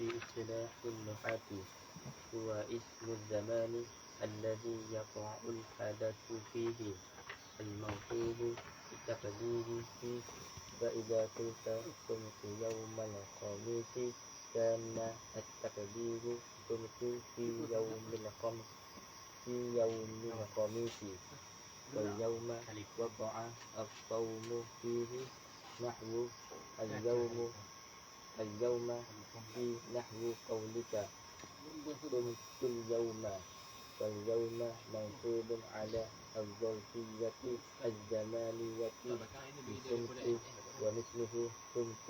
في اصطلاح النحاة هو اسم الزمان الذي يقع الحدث فيه المنصوب بالتقدير فيه. فإذا قلت قمت يوم الخميس كان التقدير قمت في يوم الخميس واليوم وقع الصوم فيه نحو اليوم في نحو قولك قمت اليوم. فاليوم منصوب على الظرفية الزمانية بقمت ومثله قمت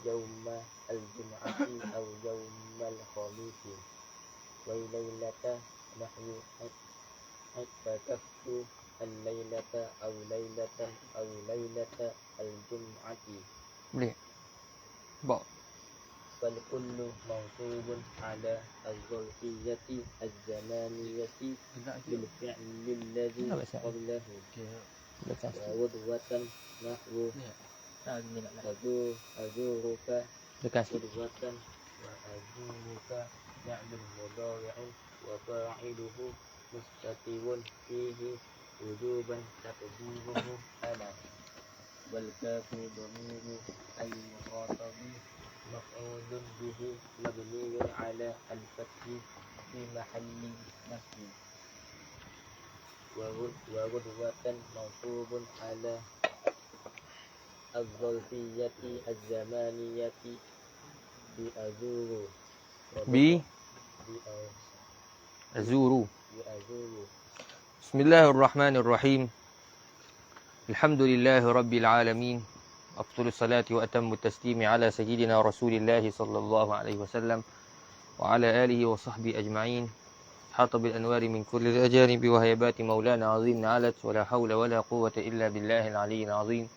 يوم الجمعة أو يوم الخميس. والليلة نحو اعتكفت الليلة أو ليلة الجمعة. فالكل منصوب على الظرفية الزمانية بالفعل الذي قبله. وغدوة نحو أزورك غدوة وأزورك فعل مضارع وفاعله مستتر فيه وجوبا تقديره أنا. والكاف ضمير المخاطب مفعول به مبني على الفتح في محل نصب. وغدوة منصوب على الظرفية الزمانية بأزور. بسم الله الرحمن الرحيم. الحمد لله رب العالمين. أفضل الصلاة وأتم التسليم على سيدنا رسول الله صلى الله عليه وسلم وعلى آله وصحبه أجمعين. حاط بالأنوار من كل الأجانب وهيبات مولانا عظيم علت. ولا حول ولا قوة إلا بالله العلي العظيم.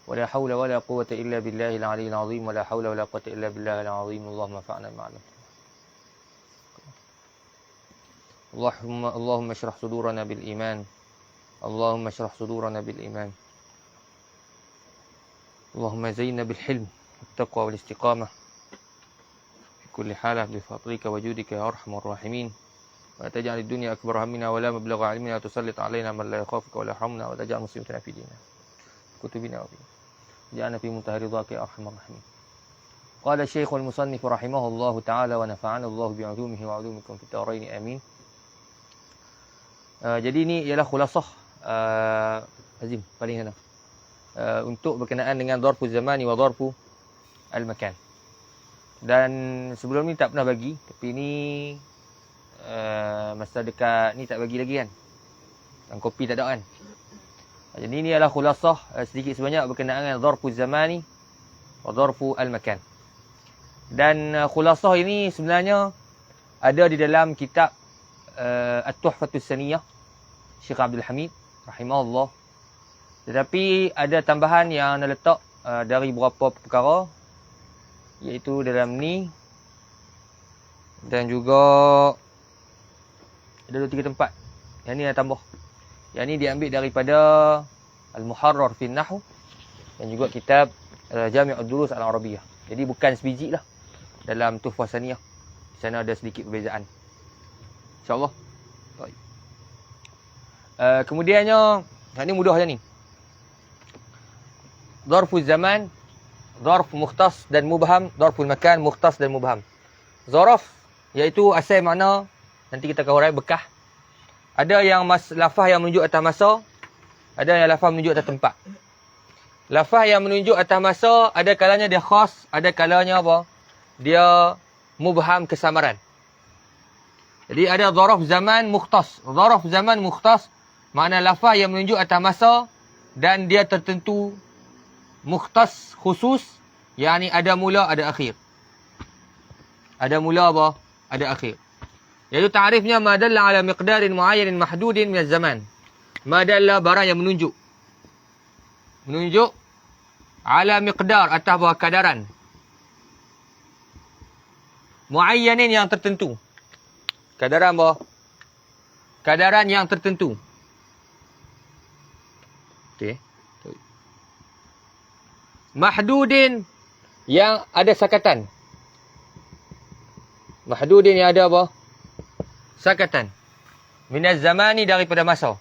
ولا حول ولا قوة إلا بالله العلي العظيم. ولا حول ولا قوة إلا بالله العظيم. اللهم انفعنا بما علمتنا. اللهم اشرح صدورنا بالإيمان. اللهم اشرح صدورنا بالإيمان. اللهم زينا بالحلم والتقوى والاستقامة في كل حالة بفضلك وجودك يا أرحم الراحمين. ولا تجعل الدنيا أكبر همنا ولا مبلغ علمنا وتسلط علينا من لا يخافك ولا يرحمنا ولا تجعل مصيبتنا في ديننا كتبنا وبنا جعلنا في منتهى رضاك يا أرحم الراحمين. قال الشيخ المصنف رحمه الله تعالى ونفعنا الله بعلومه وعلومكم في الدارين آمين. Jadi ini ialah khulasah Azim paling senang untuk berkenaan dengan dharful zamani wa dharful al-makan. Dan sebelum ni tak pernah bagi, tapi ni masa dekat ni tak bagi lagi kan. Dan kopi tak ada kan. Jadi ini ialah khulasah sedikit sebanyak berkenaan dengan dharful zamani wa dharful al-makan. Dan khulasah ini sebenarnya ada di dalam kitab At-Tuhfatus Saniyah Syekh Abdul Hamid rahimahullah. Tetapi ada tambahan yang letak dari beberapa perkara, iaitu dalam ni dan juga ada 2-3 tempat. Yang ni dah tambah. Yang ni diambil daripada Al-Muharrar fi Nahw dan juga kitab Jami'ud Durus Al-Arabiyah. Jadi bukan sebiji lah dalam Tuhfah Saniyah. Di sana ada sedikit perbezaan. InsyaAllah. Baik. Kemudiannya, yang ni mudah je ni. Dharful zaman, dharf mukhtas dan mubham, dharful makan, mukhtas dan mubham. Zaraf, iaitu asal makna, nanti kita akan hurai bekah. Ada yang lafaz yang menunjuk atas masa, ada yang lafaz menunjuk atas tempat. Lafaz yang menunjuk atas masa, ada kalanya dia khas, ada kalanya apa? Dia mubham kesamaran. Jadi ada zaraf zaman mukhtas. Zaraf zaman mukhtas makna lafaz yang menunjuk atas masa dan dia tertentu. Mukhtas khusus, yakni ada mula ada akhir. Ada mula apa? Ada akhir. Iaitu ta'rifnya ma dalla ala miqdarin muayyanin mahdudin min az-zaman. Ma dalla barang yang menunjuk. Menunjuk ala miqdar atas bawah kadaran. Muayyanin yang tertentu. Kadaran apa? Kadaran yang tertentu. Okey. Mahdudin yang ada sakatan. Mahdudin yang ada apa? Sakatan. Minaz zamani daripada masa.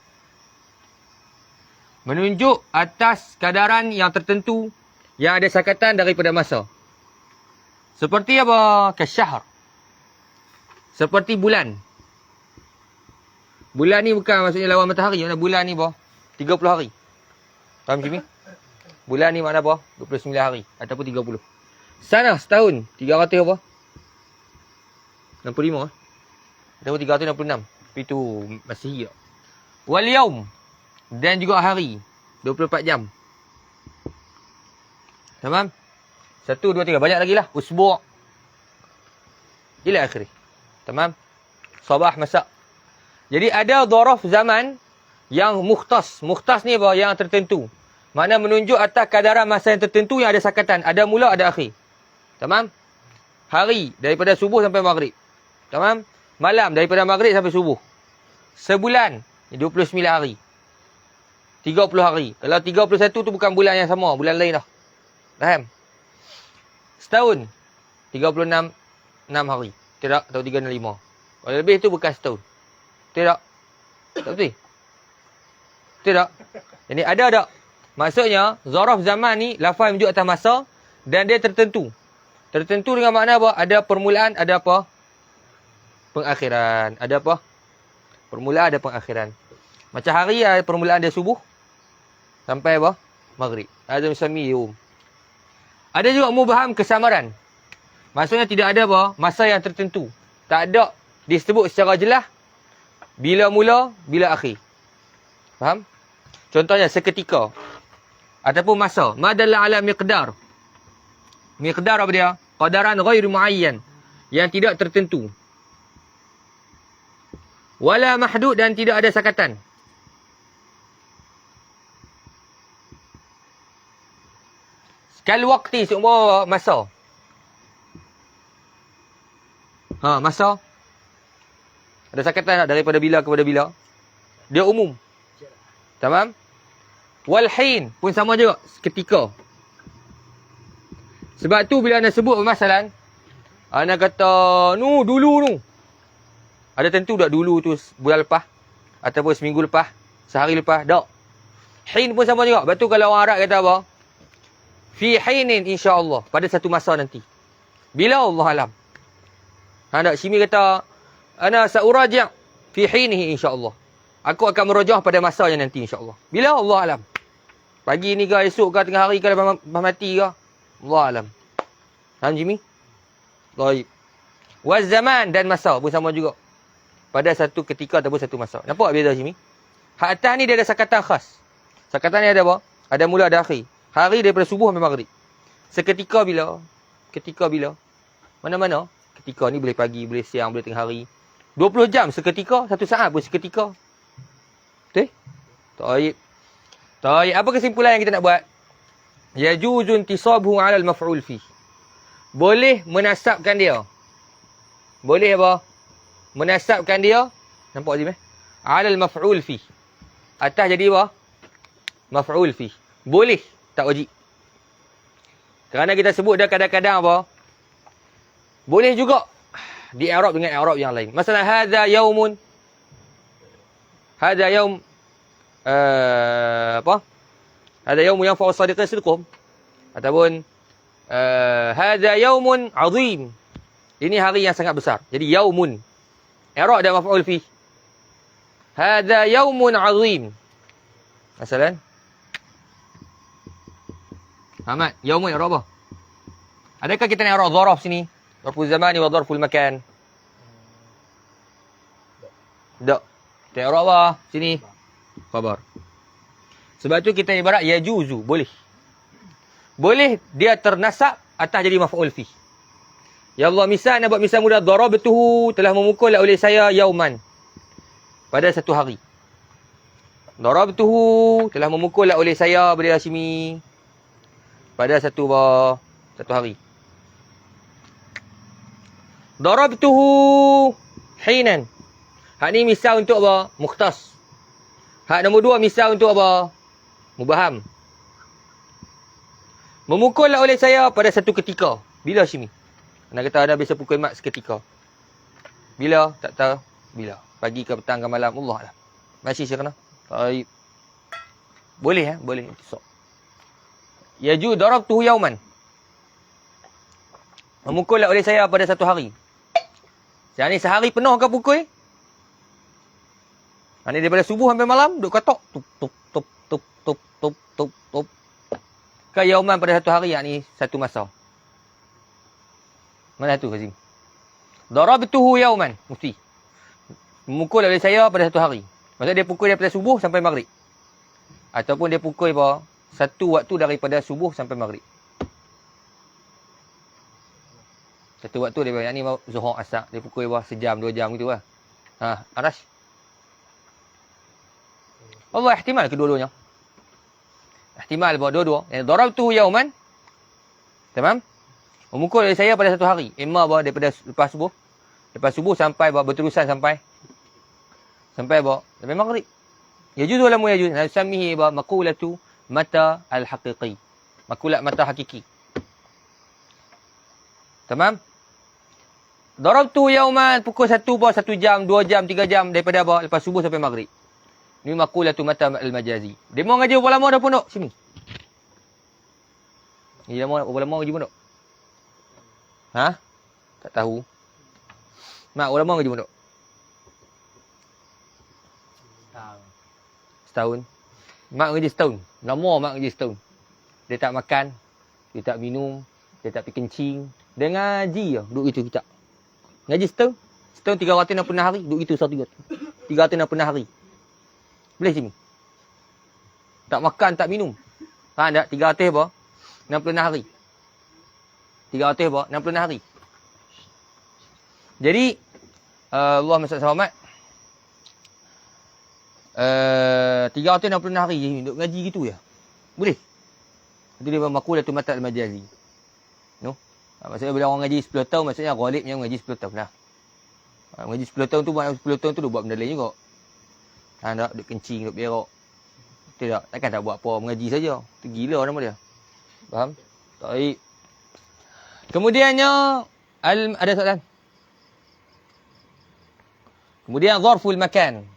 Menunjuk atas kadaran yang tertentu yang ada sakatan daripada masa. Seperti apa? Kasyahr. Seperti bulan. Bulan ni bukan maksudnya lawan matahari. Mana bulan ni apa? 30 hari. Faham Jimmy? Bulan ni makna apa? 29 hari. Ataupun 30. Sana setahun. 300 apa? 65 eh? Ataupun 366. Tapi tu Masihi tak? Wal yaum. Dan juga hari. 24 jam. Tamam? 1, 2, 3. Banyak lagi lah. Usbu' ila akhir. Tamam? Sabah, masak. Jadi ada dharaf zaman yang mukhtas. Mukhtas ni apa? Yang tertentu. Makna menunjuk atas kadaran masa yang tertentu yang ada sakatan. Ada mula, ada akhir. Tamam? Hari daripada subuh sampai maghrib. Tamam? Malam daripada maghrib sampai subuh. Sebulan 29 hari. 30 hari. Kalau 31 tu bukan bulan yang sama, bulan lain dah. Faham? Setahun 36 hari. Tidak, atau 365. Kalau lebih tu bukan setahun. Tidak. Tak betul? Tidak. Jadi ada tak? Maksudnya, zaraf zaman ni lafaz menunjuk atas masa dan dia tertentu. Tertentu dengan makna apa? Ada permulaan, ada apa? Pengakhiran. Ada apa? Permulaan, ada pengakhiran. Macam hari ada permulaan dia subuh sampai apa? Maghrib. Ada misami yum. Ada juga mubham kesamaran. Maksudnya tidak ada apa? Masa yang tertentu. Tak ada disebut secara jelas bila mula, bila akhir. Faham? Contohnya seketika. Ataupun masa. Madalla ala miqdar. Miqdar apa dia? Qadaran ghairu muayyan. Yang tidak tertentu. Wala mahdud dan tidak ada sakatan. Kal waqti seumpama masa. Masa. Ada sakatan tak daripada bila kepada bila? Dia umum. Tamam? Wal hin pun sama juga, ketika. Sebab tu bila anda sebut permasalahan, anda kata, dulu nu. Ada tentu tak dulu tu bulan lepas? Ataupun seminggu lepas? Sehari lepas? Tak. Hin pun sama juga. Sebab tu kalau orang Arab kata apa? Fi hinin insya-Allah. Pada satu masa nanti. Bila Allah alam. Tak? Syimi kata, ana sa'uraji' fi hinihi insya-Allah. Aku akan merujah pada masanya nanti insya-Allah. Bila Allah alam. Pagi ni ke, esok ke, tengah hari ke, lepas mati ke. Allah alam. Faham Jimmy? Baik. Waz zaman dan masa pun sama juga. Pada satu ketika ataupun satu masa. Nampak beza Jimmy? Hak atas ni dia ada sakatan khas. Sakatan ni ada apa? Ada mula, ada akhir. Hari daripada subuh sampai maghrib. Seketika bila? Ketika bila? Mana-mana? Ketika ni boleh pagi, boleh siang, boleh tengah hari. 20 jam seketika, 1 saat pun seketika. Betul? Taib. Taib. Apa kesimpulan yang kita nak buat? Yajuzu intisabhu 'ala al-maf'ul fi. Boleh menasabkan dia. Boleh apa? Menasabkan dia. Nampak Azim 'ala al-maf'ul fi. Atas jadi apa? Maf'ul fi. Boleh, tak wajib. Kerana kita sebut dah kadang-kadang apa? Boleh juga di i'rab dengan i'rab yang lain. Masalah hadza yaumun. Hadza yaum apa? Hadza yaumun yanfa'u as-sadiqin sidquhum. Ataupun hadza yaumun 'azim. Ini hari yang sangat besar. Jadi yaumun. I'rab dan maf'ul fi. Hadza yaumun 'azim. Masalan Ahmad, yaumun i'rab apa? Adakah kita nak i'rab dharaf sini? Dharful zamani wa dharful makan. Tak. Kita i'rab apa sini? Khabar. Sebab tu kita ibarat yajuzu, boleh. Boleh dia ternasab atas jadi maf'ul fi. Ya Allah, misal nak buat misal mudah, darabtuhu, telah memukul oleh saya yauman. Pada satu hari. Darabtuhu, telah memukul oleh saya Abdul Hashimi. Pada satu hari. Darabtuhu hinan. Hak ni misal untuk apa? Mukhtas. Hak nombor 2 misal untuk apa? Mubaham. Memukul oleh saya pada satu ketika. Bila Hashimi? Anda kata anda biasa pukul mat seketika. Bila? Tak tahu. Bila? Pagi ke petang ke malam? Allah lah. Masih saya kena. Baik. Boleh boleh. Sok. Yaju darabtuhu yauman. Memukul oleh saya pada satu hari. Yang ni sehari penuh ke pukul? Ini daripada subuh sampai malam duk katok tup tup tup tup tup tup tup tup. Ke yauman pada satu hari, yakni satu masa. Mana tu Kazim? Darabtuhu yauman, mesti. Memukul oleh saya pada satu hari. Maksudnya dia pukul daripada subuh sampai maghrib. Ataupun dia pukul apa? Satu waktu daripada subuh sampai maghrib. Satu waktu daripada yang ni Zuhur Asar. Dia pukul apa? Sejam, 2 jam gitu lah. Arash. Allah ihtimal kedua-duanya. Ihtimal bahawa dua-dua. Yang darabtuhu yauman. Tamam? Memukul oleh saya pada satu hari. Imma bahawa daripada lepas subuh. Lepas subuh sampai bahawa berterusan sampai bahawa sampai maghrib. Yajuzu wala mu yajuz. Nasamihi bahawa maqulatu mata al-haqiqi. Makulat mata hakiki. Tamam? Darabtuhu yauman. Pukul 1 bahawa 1 jam, 2 jam, 3 jam daripada bahawa lepas subuh sampai maghrib. Ni maqulatu mata al-majazi. Dia mau ngaji berapa lama dah pondok? Sini. Ni lama berapa lama ngaji pondok? Tak tahu. Mak, berapa lama ngaji pondok? Setahun. Mak ngaji setahun. Lama mak ngaji setahun. Dia tak makan, dia tak minum, dia tak pergi kencing. Dia ngaji je, duduk itu kita. Ngaji setahun. Setahun 360 hari, duduk itu 360 hari. Boleh sini. Tak makan, tak minum. Faham tak? 300 apa? 60 hari. 300 apa? 60 hari. Jadi, Allah Masya Selamat. 360 hari je duduk ngaji gitu ya. Boleh. Itu dia maqulatu mata al-majazi. No? Maksudnya bila orang ngaji 10 tahun, maksudnya ghalibnya ngaji 10 tahun lah. Ngaji 10 tahun tu, maknanya 10 tahun tu dia buat benda lain juga. Tak, duk kencing, duk berak. Tidak, takkan tak buat apa, mengaji saja. Itu gila nama dia. Faham? Baik. Kemudiannya, ada soalan? Kemudian, zarful makan.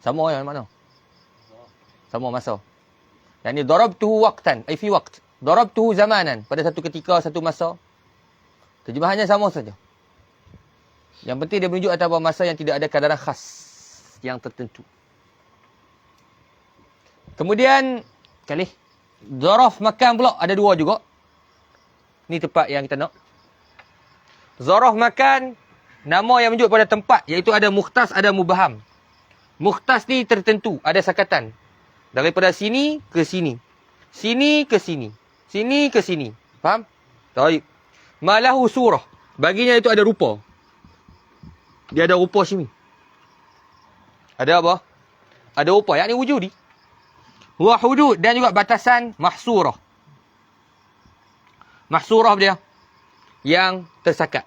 Sama yang mana? Sama masa. Yang ni, darabtuhu waqtan. Ay fi waqt. Darabtuhu zamanan. Pada satu ketika, satu masa. Terjemahannya sama saja. Yang penting dia menunjuk atas masa yang tidak ada kadaran khas yang tertentu. Kemudian kali zaraf makan pula ada dua juga. Ni tempat yang kita nak. Zaraf makan nama yang menunjuk pada tempat, iaitu ada mukhtas, ada mubham. Mukhtas ni tertentu, ada sakatan. Daripada sini ke sini. Sini ke sini. Sini ke sini. Faham? Baik. Malahu surah. Baginya itu ada rupa. Dia ada rupa sini. Ada apa? Ada rupa. Yang ni wujudi. Wa hudud. Dan juga batasan mahsurah. Mahsurah dia. Yang tersakat.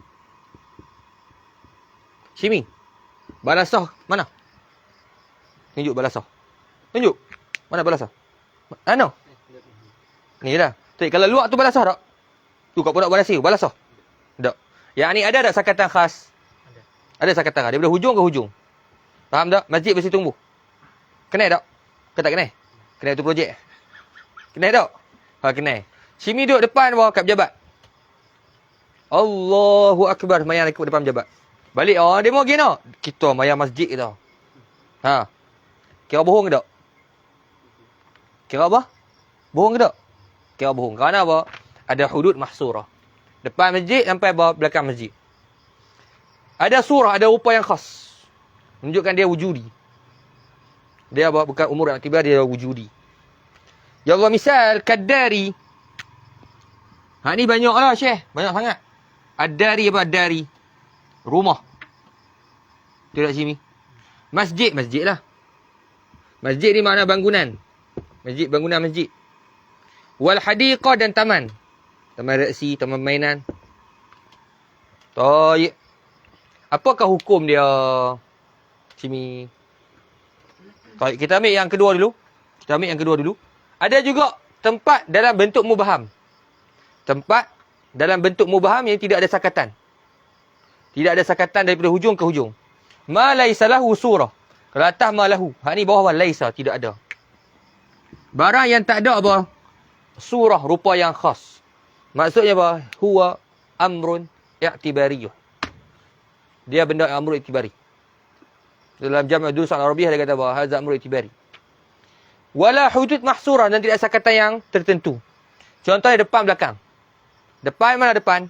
Sini. Balasah. Mana? Tunjuk balasah. Tunjuk. Mana balasah? Mana? Ni lah. Kalau luar tu balasah tak? Tu kat pondok Balasir, balasah. Tak. Yang ni ada tak sakatan khas? Ada sakatan khas. Daripada hujung ke hujung. Faham tak? Masjid mesti tumbuh. Kenal tak? Ke tak kenal? Kenal tu projek. Kenal tak? Kenal. Simi duduk depan bawah kat pejabat. Allahu Akbar. Mayang ikut depan pejabat. Balik. Dia mau gina. Kita mayang masjid kita. Kira bohong ke tak? Kira apa? Bohong ke tak? Kira bohong. Kerana apa? Ada hudud mahsurah. Depan masjid sampai bawah belakang masjid. Ada surah, ada rupa yang khas. Menunjukkan dia wujudi. Dia apa? Bukan umur yang tiba, dia wujudi. Ya Allah, misal, kadari. Ni banyak lah, Syekh. Banyak sangat. Ad-dari apa? Ad-dari. Rumah. Tidak sini. Masjid, masjid lah. Masjid ni makna bangunan. Masjid, bangunan masjid. Wal hadiqah dan taman. Taman reaksi, taman mainan. Tayyib. Apakah hukum dia? Sini. Tayyib. Kita ambil yang kedua dulu. Ada juga tempat dalam bentuk mubham. Tempat dalam bentuk mubham yang tidak ada sakatan. Tidak ada sakatan daripada hujung ke hujung. Ma laisa lahu surah. Kalau atas ma lahu. Hak ni bawah laisa, tidak ada. Barang yang tak ada apa? Surah, rupa yang khas. Maksudnya apa? Huwa amrun i'tibariyuh. Dia benda amrun i'tibari. Dalam Jami' Durus Al-Arabiyyah dia kata apa? Hadza amrun i'tibari. Wala hudud mahsurah, dan tidak sakatan yang tertentu. Contohnya depan belakang. Depan mana depan?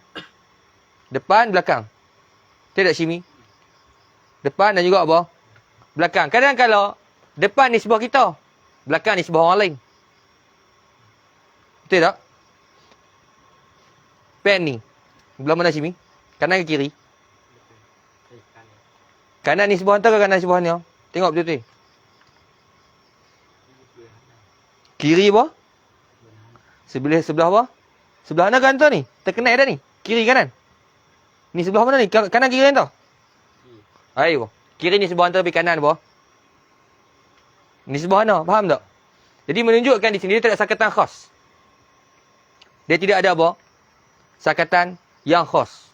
Depan belakang. Tidak Syimi? Depan dan juga apa? Belakang. Kadang kalau depan ni sebelah kita, belakang ni sebelah orang lain. Betul tak? Pen ni. Belah mana Syimi? Kanan ke kiri? Kanan ni sebelah hantar ke kanan sebelah ni? Tengok betul-betul. Kiri apa? Sebelah apa? Sebelah mana kan tu ni? Terkenal dah ni. Kiri kanan. Ni sebelah mana ni? Kanan kiri kan tu? Ayo. Kiri ni sebelah hantar tapi kanan apa? Ni sebelah mana? Faham tak? Jadi menunjukkan di sini dia tak ada sakatan khas. Dia tidak ada apa? Sakatan yang khas.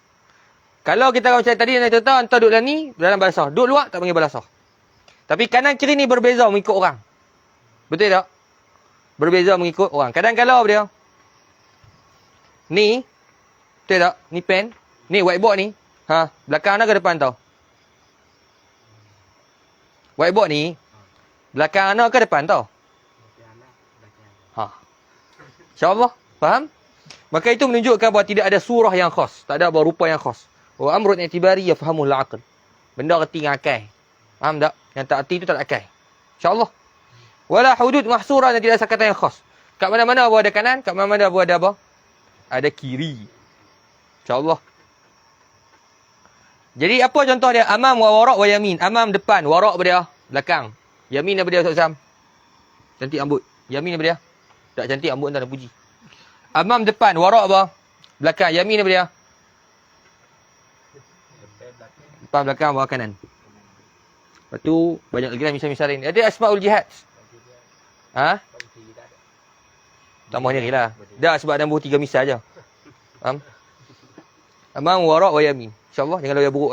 Kalau kita macam tadi yang kita tahu, hantar duduk dalam ni, dalam balasah. Duduk luar, tak panggil balasah. Tapi kanan kiri ni berbeza mengikut orang. Betul tak? Berbeza mengikut orang. Kadang kalau dia. Ni. Betul tak? Ni pen. Ni whiteboard ni. Ha, belakang mana ke depan tau? Whiteboard ni. Belakang mana ke depan tau? Ha. InsyaAllah. Faham? Maka itu menunjukkan bahawa tidak ada surah yang khas. Tak ada rupa yang khas. Wa amrun i'tibari yafhamul aql. Benda reti dengan akal. Faham tak? Yang tak reti itu tak ada akal. InsyaAllah. Wala hudud mahsurah, dan tidak ada sakatan yang khas. Kat mana-mana ada kanan, kat mana-mana ada apa? Ada kiri. InsyaAllah. Jadi apa contoh dia? Amam wa wara' wa yamin. Amam depan, wara' apa dia? Belakang. Yamin apa dia Ustaz Sam? Cantik rambut. Yamin apa dia? Tak cantik rambut tak ada puji. Amam depan, wara' apa? Belakang. Yamin apa dia? Depan, belakang, bawah, kanan. Lepas tu banyak lagi lah misal-misal lain. Ada asmaul jihad. Ha? Tambah ni lah. Dah sebab ada 3 misal je. Faham? Amam wara' wa yamin. InsyaAllah jangan lawan buruk.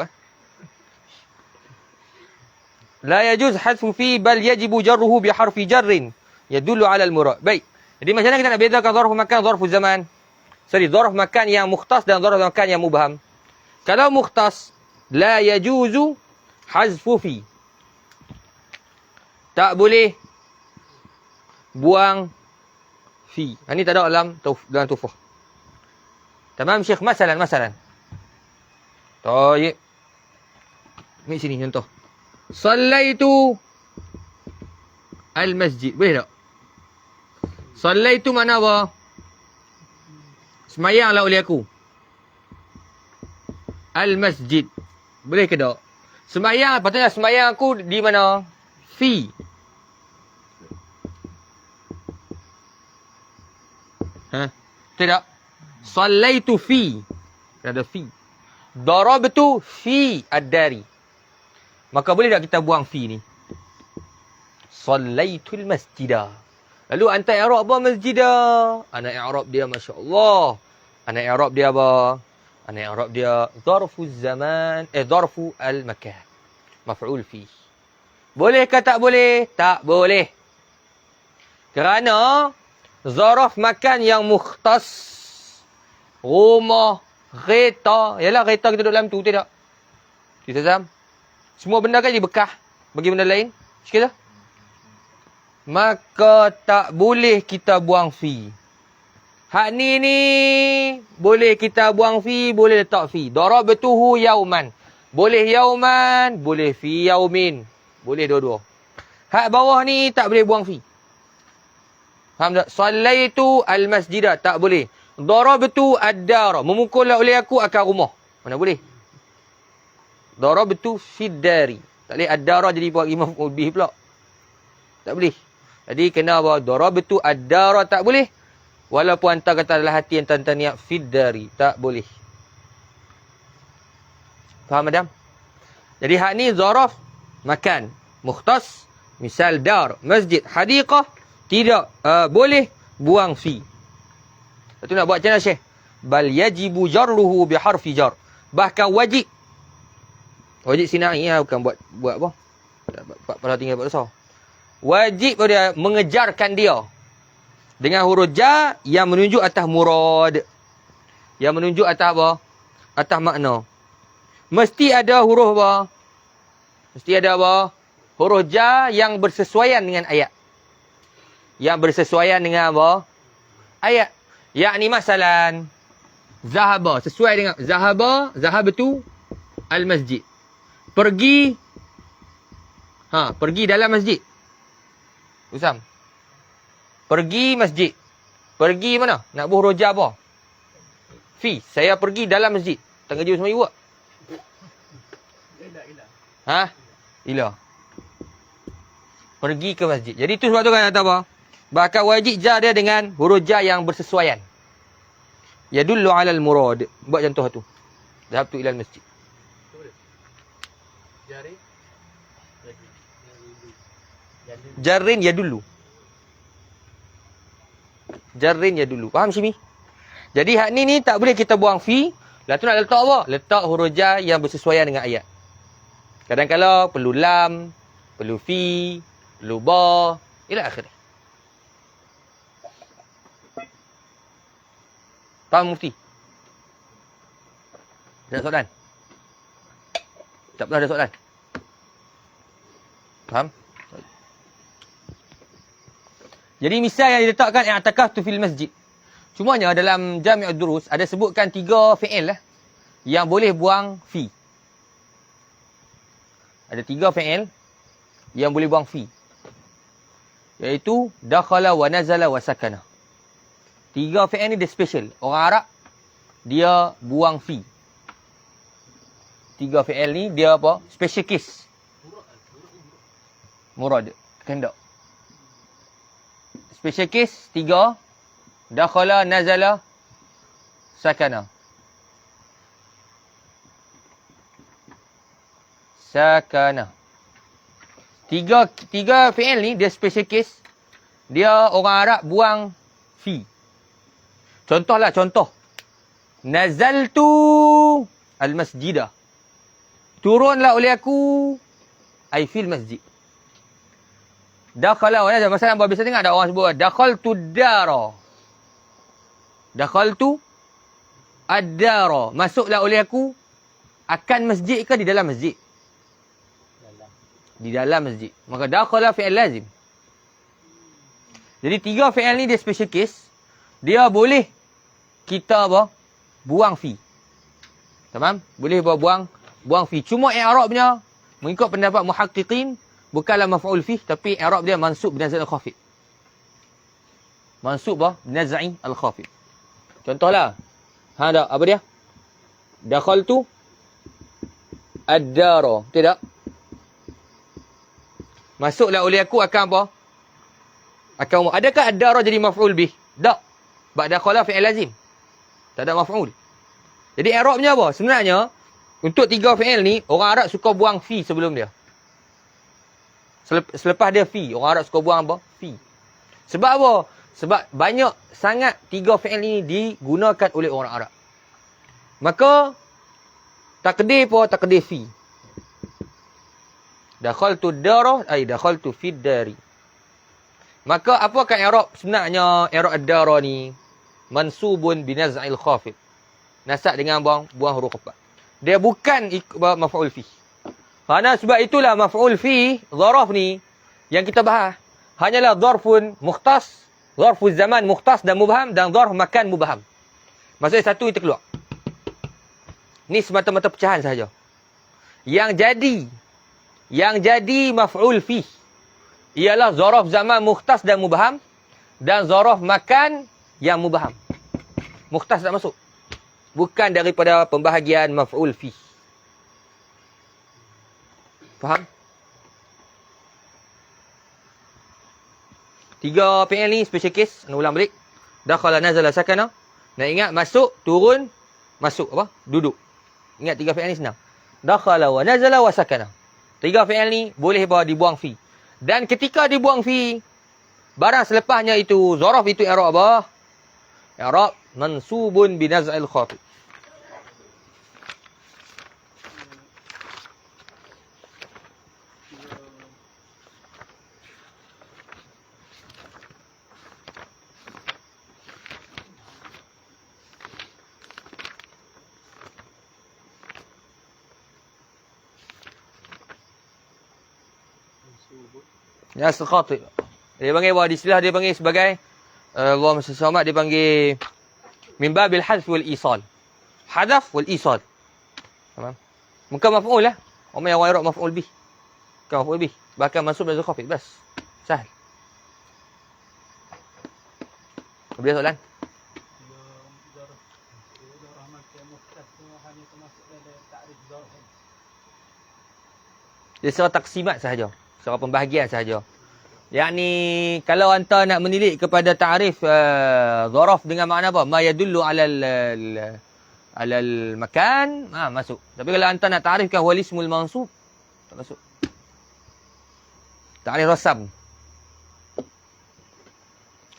La yajuz hadfu fi bal yajibu jarruhu bi harfi jarrin yadullu ala al-murad. Baik. Jadi macam mana kita nak bedakan zarf makan, zarf zaman? Sorry, zarf makan yang mukhtas dan zarf makan yang mubham. Kalau mukhtas, la yajuzu hazfu fi. Tak boleh buang fi. Ini tak ada dalam tufah. Tamam Syekh, masalan. Tayyib. Ni sini contoh. Sallaitu al-masjid. Boleh tak? Sallaitu mana apa? Semayanglah oleh aku. Al-masjid. Boleh ke tak? Semayang, patutnya semayang aku di mana? Fi. Ha? Betul tak? Sallaitu fi. Ada fi. Darabtu fi ad-dari. Maka boleh tak kita buang fi ni? Sallaitul masjidah. Lalu antar i'rab apa masjidah? Anak i'rab dia masya-Allah. Anak i'rab dia apa? Anak i'rab dia zarfu zaman, zarfu al-makan. Maf'ul fi. Boleh ke tak boleh? Tak boleh. Kerana zaraf makan yang mukhtas, rumah, kereta, yalah kereta kita duduk dalam tu, tidak? Kita Sam. Semua benda kan jadi bekah bagi benda lain. Sikit lah. Maka tak boleh kita buang fi. Hak ni boleh kita buang fi, boleh letak fi. Darabtuhu yauman. Boleh yauman, boleh fi yaumin. Boleh dua-dua. Hak bawah ni tak boleh buang fi. Faham tak? Sallaitu al-masjidah, tak boleh. Darabtu ad-dara. Memukullah oleh aku akan rumah. Mana boleh? Darabtu fid-dari. Tak boleh ad-dara jadi buat imam bih pula. Tak boleh. Jadi kena apa? Darabtu ad-dara tak boleh. Walaupun hantar kata dalam hati yang tantan niat fid-dari. Tak boleh. Faham Adam? Jadi hak ni zaraf makan. Mukhtas. Misal dar, masjid, hadiqah. Tidak boleh buang fi. Lepas tu nak buat macam mana Syekh? bal yajibu jarruhu biharfi jar. Bahkan wajib. Wajib sinai ya, bukan buat apa? Pada tinggal buat besar. Wajib dia mengejarkan dia dengan huruf jar yang menunjuk atas murad. Yang menunjuk atas apa? Atas makna. Mesti ada huruf apa? Mesti ada apa? Huruf jar yang bersesuaian dengan ayat. Yang bersesuaian dengan apa? Ayat. Yakni masalan zahaba, sesuai dengan zahabatu al-masjid. Pergi dalam masjid. Usam. Pergi masjid. Pergi mana? Nak buh roja apa? Fi. Saya pergi dalam masjid. Tak kerja sama ibu. Ila. Pergi ke masjid. Jadi tu sebab tu kan kata apa? Bahkan wajib jar dia dengan huruf jar yang bersesuaian. Yadullu alal murad. Buat contoh tu. Dhahabtu ilal masjid. Jarrin yadullu. Jarrin yadullu. Faham Syimi? Jadi hak ni tak boleh kita buang fi. Lah tu nak letak apa? Letak huruf jar yang bersesuaian dengan ayat. Kadang-kadang perlu lam, perlu fi, perlu ba, ila akhir. Faham Mufti? Ada soalan? Tak pernah ada soalan? Faham? Jadi misal yang diletakkan i'takaf tu fil masjid. Cumanya dalam Jami'ud Durus ada sebutkan 3 fi'il lah yang boleh buang fi. Ada 3 fi'il yang boleh buang fi. Iaitu dakhala wa nazala wa sakana. 3 fi'il ni dia special. Orang Arab dia buang fi. 3 fi'il ni dia apa? Special case. Murad. Kehendak. Special case 3. Dakhala, nazala, sakana. Sakana. Tiga fi'il ni dia special case. Dia orang Arab buang fi. Contoh. Nazaltu al-masjidah. Turunlah oleh aku ai fil masjid. Dakhala wa nazala. Masalah biasa dengar ada orang sebut dakhaltu dara. Dakhaltu ad-dara. Masuklah oleh aku akan masjid ke di dalam masjid? Di dalam masjid. Maka dakhala fi'il lazim. Jadi 3 fi'il ni dia special case. Dia boleh kita apa? Buang fi. Tamam? Boleh buang fi. Cuma i'rabnya mengikut pendapat muhaqqiqin bukanlah maf'ul fi tapi i'rab dia mansub binaz'i al-khafid. Mansub binaz'i al-khafid. Contohlah. Ada apa dia? Dakhaltu ad-dara. Tidak? Masuklah oleh aku akan apa? Akan adakah ad-dara jadi maf'ul bih? Tak. Ba'd dakhala fi'il lazim. Tak ada maf'ul. Jadi i'rabnya apa? Sebenarnya untuk 3 fi'il ni orang Arab suka buang fi sebelum dia. Selepas dia fi, orang Arab suka buang apa? Fi. Sebab apa? Sebab banyak sangat 3 fi'il ini digunakan oleh orang Arab. Maka takdir fi. Dakhaltu ad-dara ay dakhaltu fid dari. Maka apakah i'rab sebenarnya i'rab ad-dara ni? Mansubun binaz'il khafid. Nasab dengan buang huruf khafa. Dia bukan maf'ul fi. Kerana sebab itulah maf'ul fi zaraf ni yang kita bahas hanyalah zarfun mukhtas, zarful zaman mukhtas dan mubham dan zarf makan mubham. Maksudnya satu itu keluar. Ni semata-mata pecahan sahaja. Yang jadi maf'ul fi ialah zarf zaman mukhtas dan mubham dan zarf makan yang mubham. Mukhtas tak masuk. Bukan daripada pembahagian maf'ul fi. Faham? 3 fi'il ni special case. Nak ulang balik. Dakhala, nazala, sakana. Nak ingat masuk, turun, masuk apa? Duduk. Ingat 3 fi'il ni senang. Dakhala wa nazala wa sakana. 3 fi'il ni boleh dibuang fi. Dan ketika dibuang fi, barang selepasnya itu zaraf itu i'rab apa? I'rab mansubun binaz'il khafid. Nasl khati. Dia panggil apa? Di istilah dia panggil sebagai Allahumma salli ala Muhammad, dia panggil min babil hadf wal isal. Hadaf wal isal. Tamam. Bukan maf'ul lah. Wa ma yaghayru maf'ul bih. Bukan maf'ul bih. Bahkan mansub dan khafid bas. Sahal. Boleh soalan? Dia secara taksimat sahaja. Secara pembahagian sahaja. Yakni kalau anta nak menilik kepada ta'rif zaraf dengan makna apa? Ma yadullu alal makan, masuk. Tapi kalau anta nak ta'rifkan wal ismul mansub, tak masuk. Ta'rif rasam.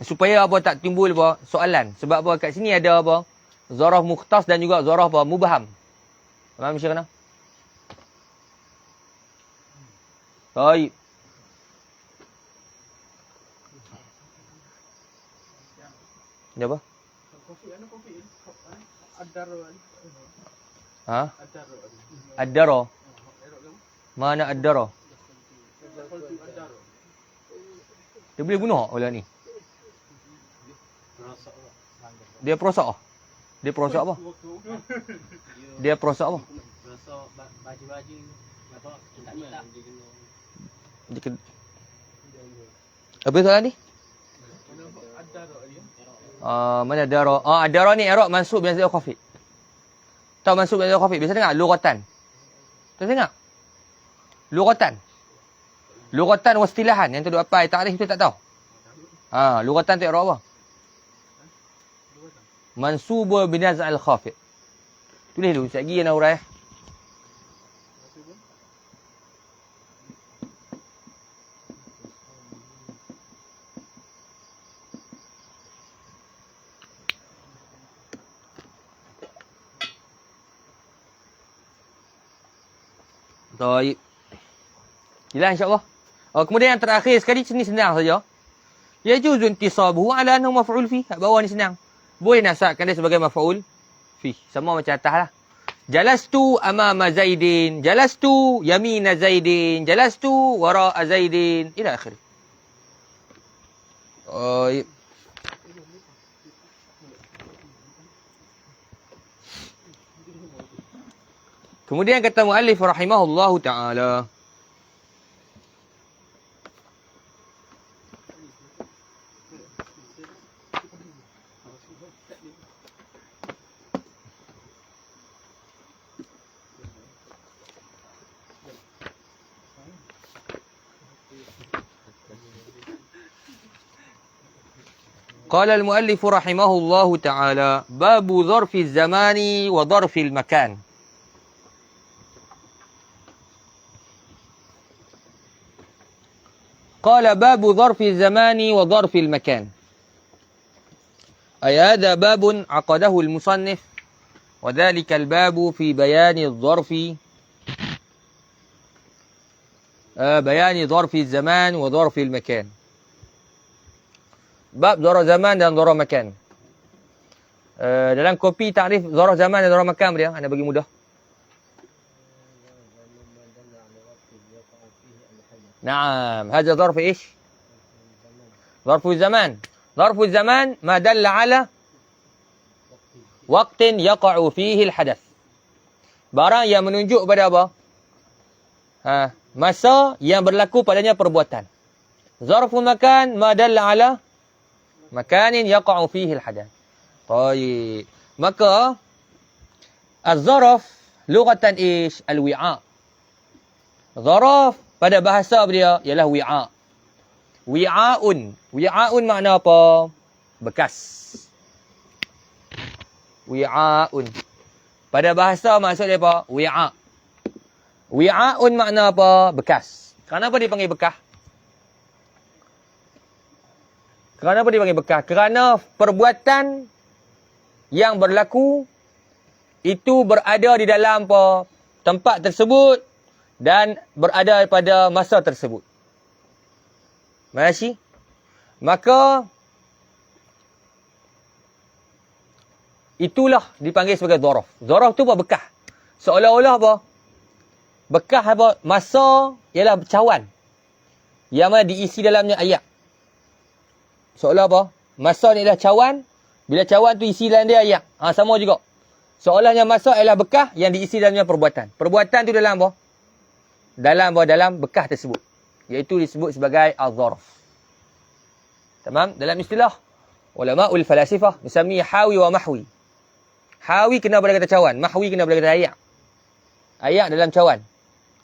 Supaya apa tak timbul apa soalan. Sebab apa kat sini ada apa? Zaraf mukhtas dan juga zaraf apa? Mubham. Faham macam mana? Baik. Dia apa? Ha? Ad-dara. Mana ad-dara? Dia boleh bunuh orang ni. Dia perosak. Dia perosak apa? Dia perosak apa? Baju-baju apa? Apa soalan ni? Mana dara? Dara ni i'rab mansub bin za'il khafid. Tahu mansub bin za'il khafid? Biasa dengar lughatan. Tahu dengar? Lughatan. Lughatan wa istilahan yang tu duk apa? Takrif tu tak tahu. Lughatan tu i'rab apa? Mansub bin za'il khafid. Tulis dulu sekejap lagi nak urai. Baik. Jelas insya-Allah. Kemudian yang terakhir sekali sini senang saja. Yajuzu intisabuhu ala annahu maf'ul fi. Kat bawah ni senang. Boleh nasabkan dia sebagai maf'ul fi. Sama macam atas lah. Jalastu amama Zaidin, jalastu yamina Zaidin, jalastu wara'a Zaidin ila akhir. Kemudian kata muallif rahimahullahu taala, قال المؤلف رحمه الله تعالى باب ظرف الزمان وظرف المكان. قال باب ظرف الزمان وظرف المكان، أي هذا باب عقده المصنف، وذلك الباب في بيان الظرف بيان ظرف الزمان وظرف المكان. Bab zarah zaman dan zarah makan. Dalam kopi takrif zarah zaman dan zarah makan dia, ana bagi mudah. Naam, هذا ظرف ايش؟ ظرف الزمان. ظرف الزمان ما دل على وقت يقع فيه الحدث. Barang yang menunjuk pada apa? Masa yang berlaku padanya perbuatan. Zarful makan ma dalla ala makanin yaqa'u fihi al-hadath. Baik. Maka az-zarf lughatan ish? Al-wi'a. Zarf pada bahasa dia ialah wi'a. Wi'aun. Wi'aun makna apa? Bekas. Wi'aun. Pada bahasa maksud dia apa? Wi'a. Wi'aun makna apa? Bekas. Kenapa dia panggil bekas? Kenapa dia panggil bekas? Kerana perbuatan yang berlaku itu berada di dalam apa? Tempat tersebut dan berada pada masa tersebut. Masih? Maka itulah dipanggil sebagai dzaraf. Dzaraf tu apa? Bekah. Seolah-olah apa? Bekah apa? Masa ialah cawan. Yang mana diisi dalamnya ayat. Seolah apa? Masa ni adalah cawan. Bila cawan tu isi dalam dia ayat. Sama juga. Seolahnya masa ialah bekah yang diisi dalamnya perbuatan. Perbuatan tu dalam apa? Dalam apa? Dalam bekah tersebut. Iaitu disebut sebagai al-dzaraf. Tamam? Dalam istilah ulama'ul falasifah disami hawi wa mahwi. Hawi kena pada kata cawan, mahwi kena pada kata ayat. Ayat dalam cawan.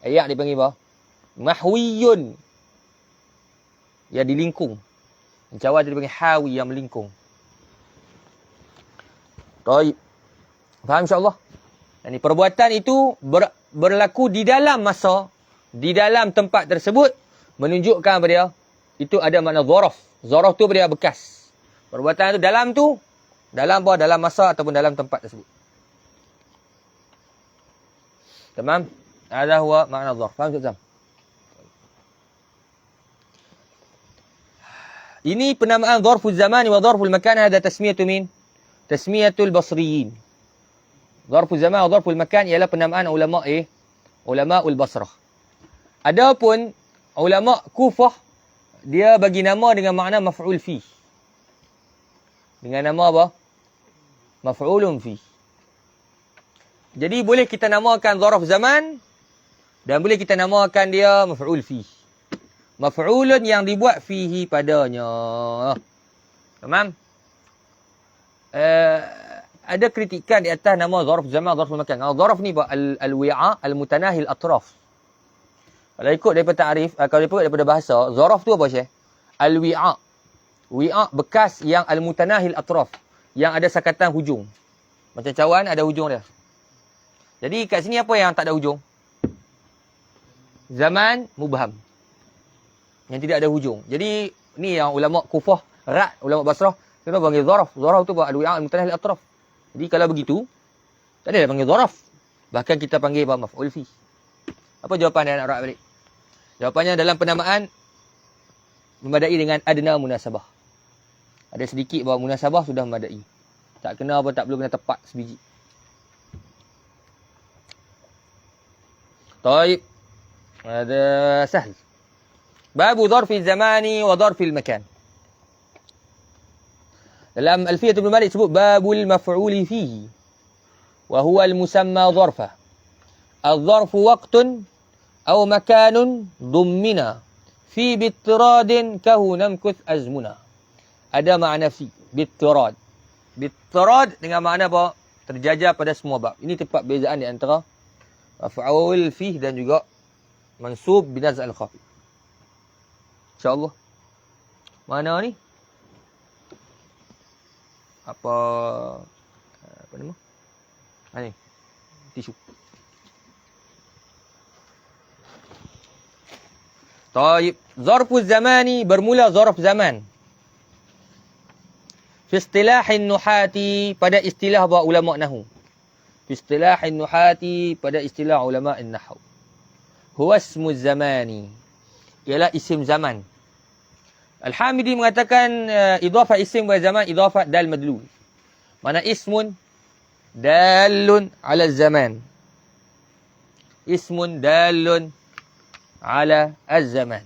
Ayat dipanggil apa? Mahwiyun. Ya dilingkung. Cawan tu dipanggil hawi yang melingkung. Baik. Faham insya-Allah? Ini perbuatan itu berlaku di dalam masa, di dalam tempat tersebut menunjukkan pada dia itu ada makna dzaraf. Dzaraf tu pada bekas. Perbuatan itu dalam apa? Dalam masa ataupun dalam tempat tersebut. Tamam? Ada huwa makna dzarf. Faham tak? Ini penamaan dzarful zaman wa dzarful makan, ada tasmiyatu min tasmiyatul basriyin. Dzarful zaman wa dzarful makan ialah penamaan ulamaul Basrah. Adapun ulama Kufah dia bagi nama dengan makna maf'ul fi. Dengan nama apa? Maf'ulun fi. Jadi boleh kita namakan dzaraf zaman dan boleh kita namakan dia maf'ul fi. Maf'ulun yang dibuat fihi padanya. Tamam? Ada kritikan di atas nama dzaraf zaman, dzarful makan. Dzaraf ni al-wi'a al-mutanahi al-atraf. Kalau ikut daripada ta'rif, kalau ikut daripada bahasa, dzaraf tu apa Syekh? Al-wi'a. Wi'a bekas yang al-mutanahi al-atraf, yang ada sakatan hujung. Macam cawan ada hujung dia. Jadi kat sini apa yang tak ada hujung? Zaman mubham. Yang tidak ada hujung. Jadi ni yang ulama Kufah, ulama Basrah, kita panggil dzaraf. Dzaraf tu al-wi'a al-mutanahi al-atraf. Jadi kalau begitu, tak ada panggil dzaraf. Bahkan kita panggil apa? Maf'ul fi. Apa jawapan dia nak rak balik? Jawapannya dalam penamaan memadai dengan adna munasabah. Ada sedikit bahawa munasabah sudah memadai. Tak kena apa, tak perlu kena tepat sebiji. Taib. Ada sahl. Babu dzarfi zamani wa dzarfi makan. Dalam Alfiyah Ibn Malik sebut babul maf'uli fihi wa huwa al-musamma dzarfa. Al-dzarfu waqtun aw makanun dummina fi bittiradin kahu namkuth azmuna. Ada makna fi, bittirad. Bittirad dengan makna apa? Terjajar pada semua bab. Ini tempat bezaan di antara maf'ul fi dan juga mansub binaz al-khafi. InsyaAllah. Mana ni? Apa nama? Ni. Tisu. Taib. Zarfuz zamani bermula zarf zaman. Fi istilahin nuhati, pada istilah ulama nahwu. Fi istilahin nuhati, pada istilah ulama nahwu. Huwa ismuz zamani. Ialah isim zaman. Al-Hamidi mengatakan idhafah isim kepada zaman, idhafah dal madlul. Mana ismun dalun ala zaman. Ismun dalun ala az-zaman.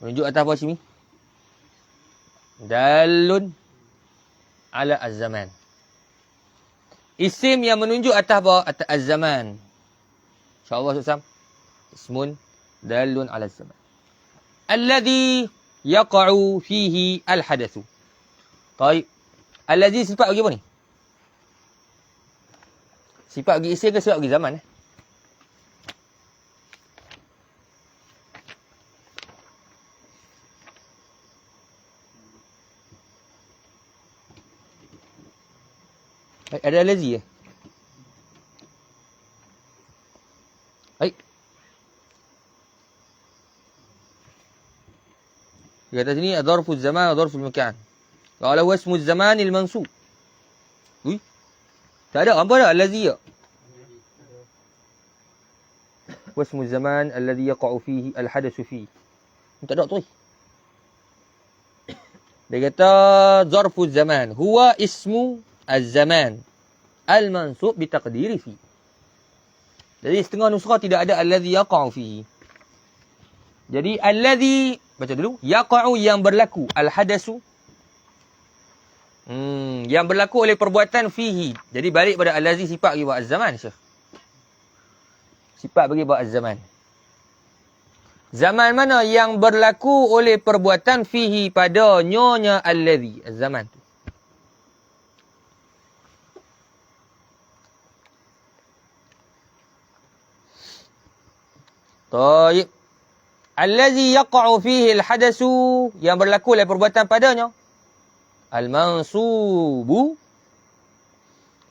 Menunjuk atas apa sini? Dalun ala az-zaman. Isim yang menunjuk atas apa? Atas az-zaman. InsyaAllah Ustaz. Ismun dalun ala az-zaman. Alladhi yaqa'u fihi al-hadathu. Baik. Alladhi sifat bagi apa ni? Sifat bagi isim ke sifat bagi zaman? Ada lazi ya? Baik. Di atas sini dzarful zaman, dzarful makan. Qala huwa ismu zamanil mansub. Ui. Tak ada apa dah allazi ya. Huwa ismu zaman alladhi yaqa'u fihi al-hadatsu fihi. Tak ada tu. Dia kata dzarful zaman huwa ismu az-zaman al-mansub bi taqdiri fi. Jadi setengah nuskhah tidak ada allazi yaqa'u fihi. Jadi allazi baca dulu yaqa'u yang berlaku, al-hadatsu yang berlaku oleh perbuatan fihi. Jadi balik pada allazi sifat bagi buat az-zaman Syekh. Sifat bagi buat az-zaman. Zaman mana yang berlaku oleh perbuatan fihi pada nyonya allazi, az-zaman tu. Taib. Allazi yaqa'u fihi al-hadatsu yang berlaku oleh perbuatan padanya. Al-mansubu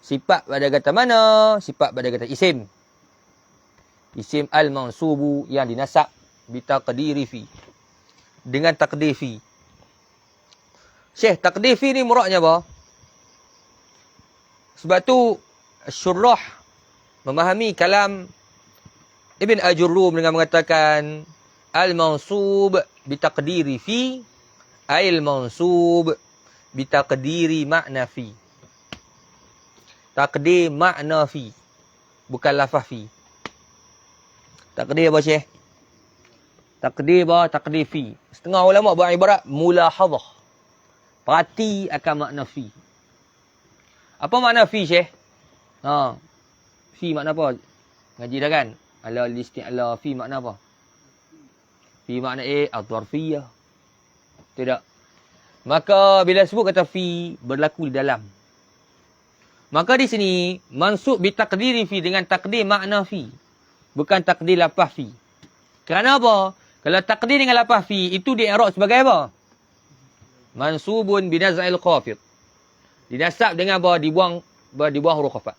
sifat pada kata mana? Sifat pada kata isim. Isim al-mansubu yang dinasab bitaqdiri fi. Dengan takdir fi. Syekh, takdir fi ni muraknya apa? Sebab tu syurrah memahami kalam Ibn Ajurrum dengan mengatakan al-mansub bitaqdiri fi al-mansub bitaqdiri makna fi. Takdir makna fi, bukan lafaz fi. Takdir apa Syekh? Takdir apa? Takdir fi. Setengah ulama buat ibarat mulahadhah. Perhati akan makna fi. Apa makna fi Syekh? Fi makna apa? Ngaji dah kan? Ala listi'la fi makna apa? Fi makna ad-dharfiyah. Tidak. Maka bila sebut kata fi berlaku di dalam. Maka di sini mansub bi taqdiri fi dengan takdir makna fi. Bukan takdir lafaz fi. Kerana apa? Kalau takdir dengan lafaz fi itu di-i'rab sebagai apa? Mansubun bi naz'il khafid. Dinasab dengan apa? Dibuang huruf khafat.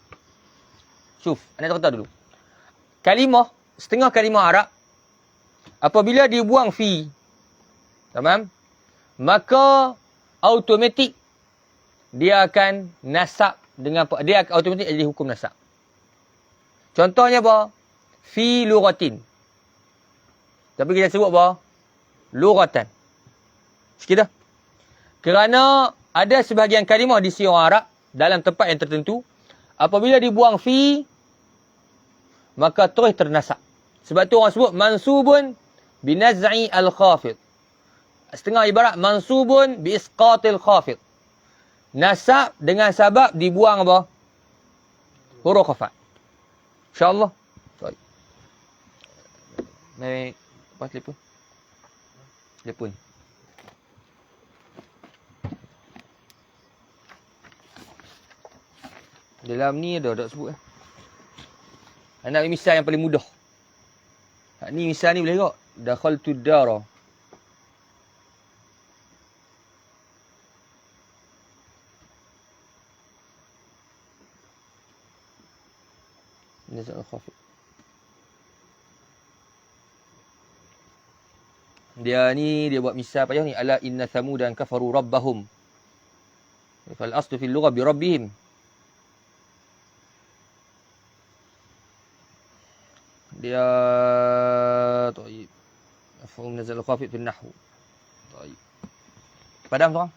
Syuf, anda kata dulu. Kalimah, setengah kalimah Arab apabila dibuang fi, tamam? Maka automatik dia akan nasab dengan dia akan automatik jadi hukum nasab. Contohnya apa? Fi lughatin. Tapi kita sebut apa? Lughatan. Sikit dah. Kerana ada sebahagian kalimah di sisi orang Arab dalam tempat yang tertentu apabila dibuang fi maka terus ternasab. Sebab tu orang sebut mansubun binaz'i al-khafid. Setengah ibarat mansubun bi isqatil khafid. Nasab dengan sebab dibuang apa? Huruf khafat. InsyaAllah. Baik. Mari pas telefon. Telefon. Dalam ni ada tak sebut. Anak misal yang paling mudah. Ni misal ni boleh tak? Dakhaltu dara. Nazal khafif. Dia buat misal payah ni. Ala inna thamudan kafaru rabbahum. Fal aslu fil lugha bi rabbihim. Dia طيب مفهوم نزل الخافض في النحو طيب padam tuan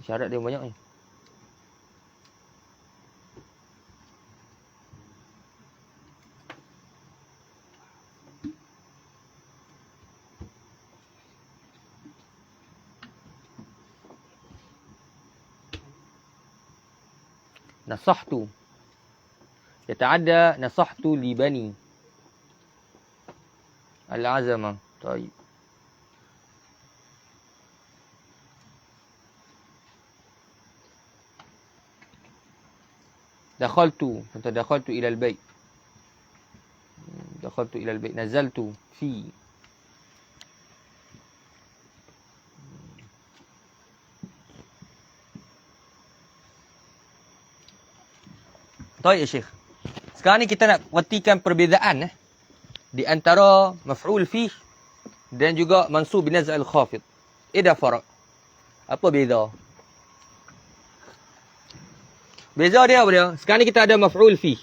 syarat dia banyak ni. Nasahtu. Yata'adda nasahtu li bani al-azama. Baik. Dakhaltu. Contoh dakhaltu ila al-bait. Dakhaltu ila al-bait. Nazaltu fi. Baik ya Syekh. Sekarang ni kita nak perhatikan perbezaan di antara maf'ul fih dan juga mansub binaz al-khafid. Ida farq. Apa beza? Beza dia apa dia? Sekarang ni kita ada maf'ul fih.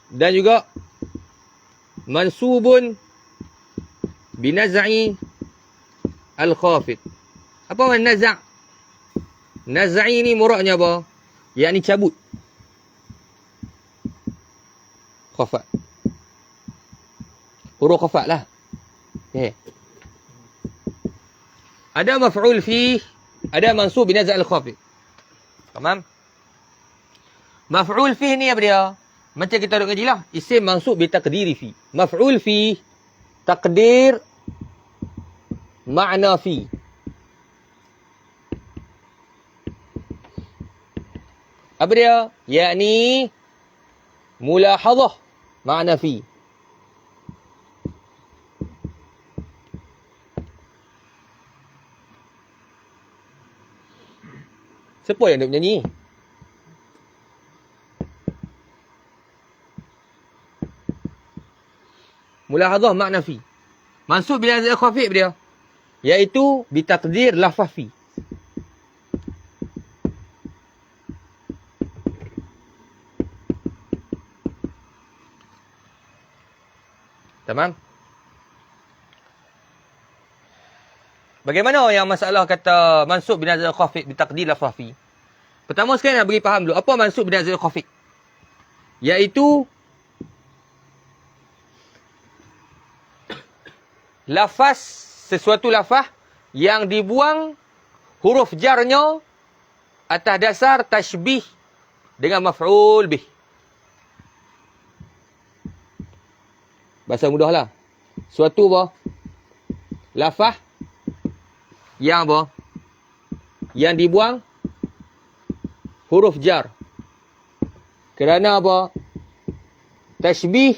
Dan juga mansubun binaz'i al-khafid. Apa makna naz'? Naz'i ni muraknya apa? Yakni cabut. Khafat. Huruf khafat lah. Okay. Ada maf'ul fih, ada mansub binaz' al-khafid. Faham? Maf'ul fih ni apa dia? Macam kita duk ngaji lah. Isim mansub bi taqdiri fi. Maf'ul fi taqdir makna fi. Apa dia? Yakni mulahadhah makna fi. Siapa yang nak menyanyi? Mulahadhah makna fi. Mansub bila azal khafif dia. Iaitu bitaqdir lafaz fi. Tamam? Bagaimana yang masalah kata mansub bin azal khafif bitaqdir lafaz fi? Pertama sekali nak bagi faham dulu apa mansub bin azal khafif. Iaitu lafaz, sesuatu lafaz yang dibuang huruf jarnya atas dasar tashbih dengan maf'ul bih. Bahasa mudahlah. Suatu apa? Lafaz yang apa? Yang dibuang huruf jar. Kerana apa? Tashbih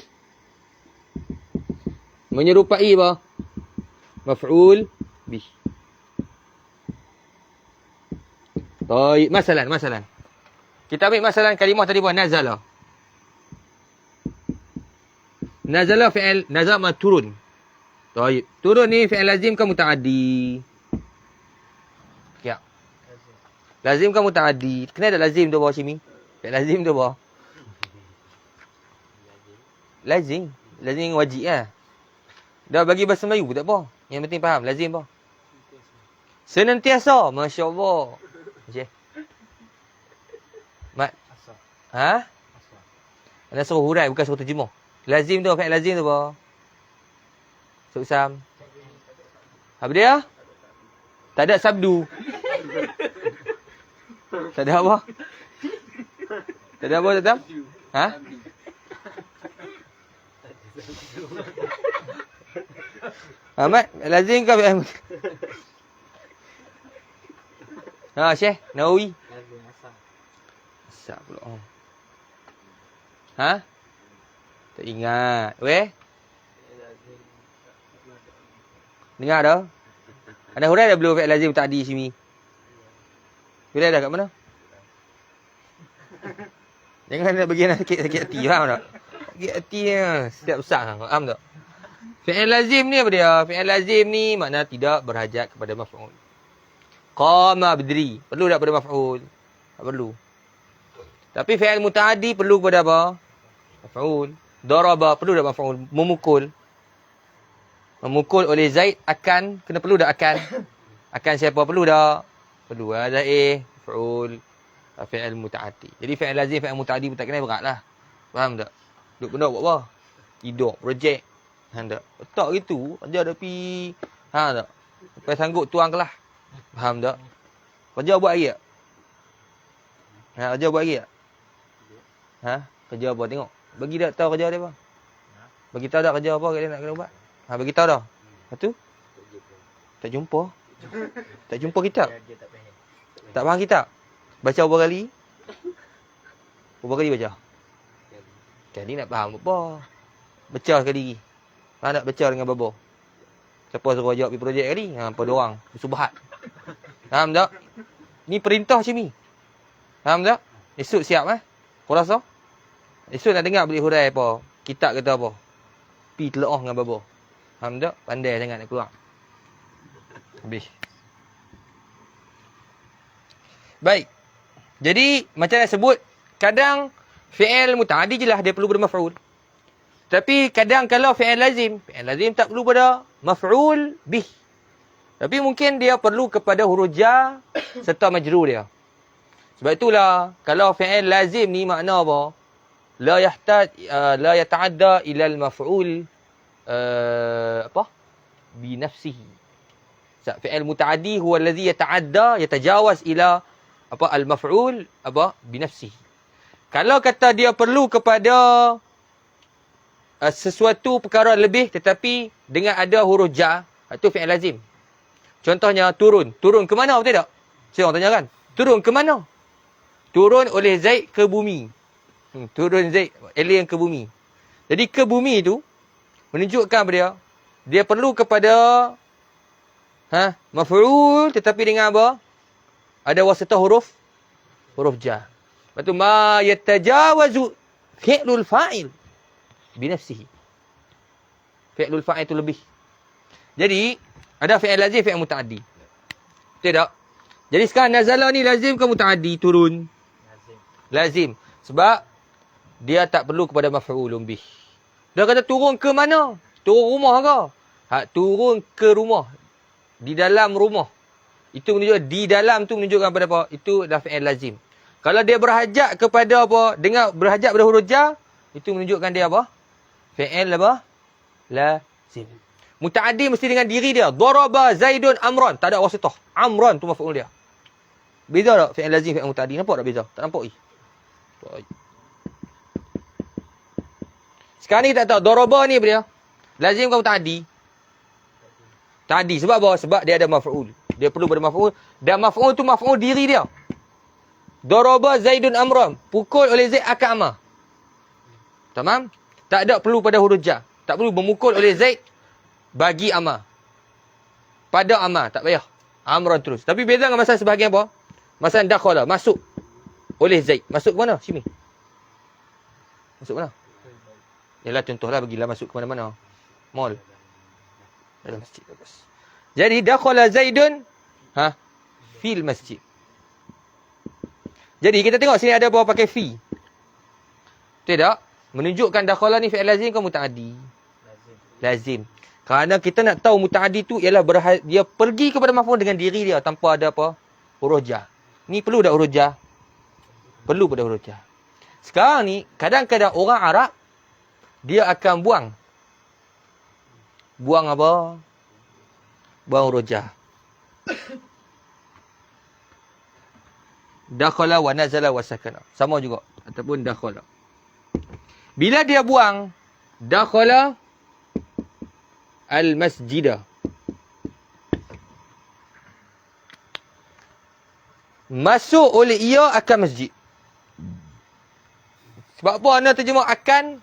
menyerupai apa? Maf'ul bih. Baik, masalan. Kita ambil masalan kalimah tadi buat nazala. Nazala fi'il nazama turun. Baik. Turun ni fi'il lazim ke muta'addi? Ya. Lazim ke muta'addi? Kena ada lazim tu bawah sini. Fi'il lazim tu bawah. Lazim. Lazim wajib lah. Dah bagi bahasa Melayu tak apa. Yang penting faham. Lazim apa? Senantiasa. Masya Allah. Macam. Mat. Ha? Anda suruh hurai bukan suruh terjemah. Lazim tu, fi'il lazim tu apa? Sok Sam. Apa dia? Tak ada sabdu. Tak ada apa? Tak ada apa, tak tahu? Ha? Ahmad, lazim ke fi'il? Ha, Syekh, Nawawi. Asal pula. Ha? Tak ingat. Weh? Dengar dah? Ada hurai dah belum fi'il lazim ta'di sini? Hurai dah kat mana? Jangan nak bagi anak sakit hati, faham tak? Sakit hati setiap besar, faham tak? Fi'il lazim ni apa dia? Fi'il lazim ni makna tidak berhajat kepada maf'ul. Qama berdiri. Perlu tak pada maf'ul? Tak perlu. Tapi fi'il muta'addi perlu kepada apa? Maf'ul. Daraba perlu tak maf'ul? Memukul. Memukul oleh Zaid akan. Kena perlu tak akan? Akan siapa? Perlu tak? Perlu. Ada maf'ul. Fi'il muta'addi. Jadi fi'il lazim, fi'il muta'addi pun tak kena berat lah. Faham tak? Duk benda buat apa? Hidup, projek. Faham tak? Tak gitu. Kerja ada pi. Faham tak? Sampai sanggup tuang kelas. Faham tak? Kerja buat lagi tak? Ha, kerja buat lagi tak? Ha? Kerja apa? Tengok. Bagi tak tahu kerja dia apa? Bagi tahu tak kerja apa dia nak kena buat? Ha, bagi tahu dah. Lepas tu? Tak jumpa. Tak jumpa kitab. Tak faham kitab. Baca berapa kali? Berapa kali baca? Kali nak faham apa? Baca sekali lagi. Nak baca dengan babo. Siapa suruh jawab pergi projek kali? Apa dua orang? Bersubahat. Faham tak? Ni perintah macam ni. Faham tak? Esok siap Kau rasa? Esok nak dengar beli hurai apa? Kitab kata apa? Pi telah dengan babo. Faham tak? Pandai sangat nak keluar. Habis. Baik. Jadi, macam nak sebut, kadang fi'il muta'addi je lah dia perlu pada maf'ul. Tapi kadang kalau fi'il lazim tak perlu pada maf'ul bih. Tapi mungkin dia perlu kepada huruf jar serta majrur dia. Sebab itulah, kalau fi'il lazim ni makna apa? La yata'adda ila al-maf'ul bi nafsihi. Fi'il muta'addi huwa alladhi yatajawaz ila al-maf'ul bi nafsihi. Kalau kata dia perlu kepada sesuatu perkara lebih tetapi dengan ada huruf jar, itu fi'il lazim. Contohnya turun. Turun ke mana, betul tak? Saya orang tanya kan. Turun ke mana? Turun oleh Zaid ke bumi. Turun Zaid, alien ke bumi. Jadi ke bumi itu menunjukkan pada dia perlu kepada maf'ul tetapi dengan apa? Ada wasitah huruf jar. Lepas tu ma yatajawazu fi'lul fa'il binafsihi. Fi'lul fa'il itu lebih. Jadi ada fi'il lazim, fi'il muta'addi. Betul tak? Jadi sekarang nazala ni lazim ke muta'addi? Turun. Lazim. Sebab dia tak perlu kepada maf'ulun bih. Dia kata turun ke mana? Turun rumah ke? Turun ke rumah. Di dalam rumah. Itu menunjuk di dalam tu menunjukkan pada apa? Itu adalah fi'il lazim. Kalau dia berhajat kepada apa? Dengan berhajat pada huruf jar, itu menunjukkan dia apa? Fi'il apa? Lazim. Muta'addi mesti dengan diri dia. Daraba Zaidun Amran. Tak ada wasitah. Amran tu maf'ul dia. Beza tak fi'il lazim, fi'il muta'addi? Nampak tak beza? Tak nampak lagi. Sekarang ni kita tahu. Daraba ni apa dia? Lazim ke muta'addi? Ta'addi. Sebab apa? Sebab dia ada maf'ul. Dia perlu pada maf'ul. Dan maf'ul tu maf'ul diri dia. Daraba Zaidun Amran. Pukul oleh Zaid akan Amar. Tamam? Tak ada perlu pada huruf jar. Tak perlu memukul oleh Zaid bagi Amar. Pada Amar. Tak payah. Amran terus. Tapi beza dengan masalah sebahagian apa? Masalah dakhala. Masuk oleh Zaid. Masuk ke mana? Sini. Masuk mana? Yalah contohlah bagilah masuk ke mana-mana. Mall. Dalam masjid. Bagus. Jadi dakhala Zaidun fil masjid. Jadi kita tengok sini ada bahawa pakai fi. Tidak? Menunjukkan dakhala ni fi'il lazim ke muta'addi? Lazim. Kerana kita nak tahu muta'addi tu ialah dia pergi kepada maf'ul dengan diri dia tanpa ada apa? Huruf jar. Ni perlu tak huruf jar? Perlu pada huruf jar. Sekarang ni kadang-kadang orang Arab dia akan buang. Buang apa? Buang huruf jar. Dakhala wa nazala wa sakana. Sama juga. Ataupun dakhala. Bila dia buang dakhala al-masjidah. Masuk oleh ia akan masjid. Sebab apa anda terjemah akan?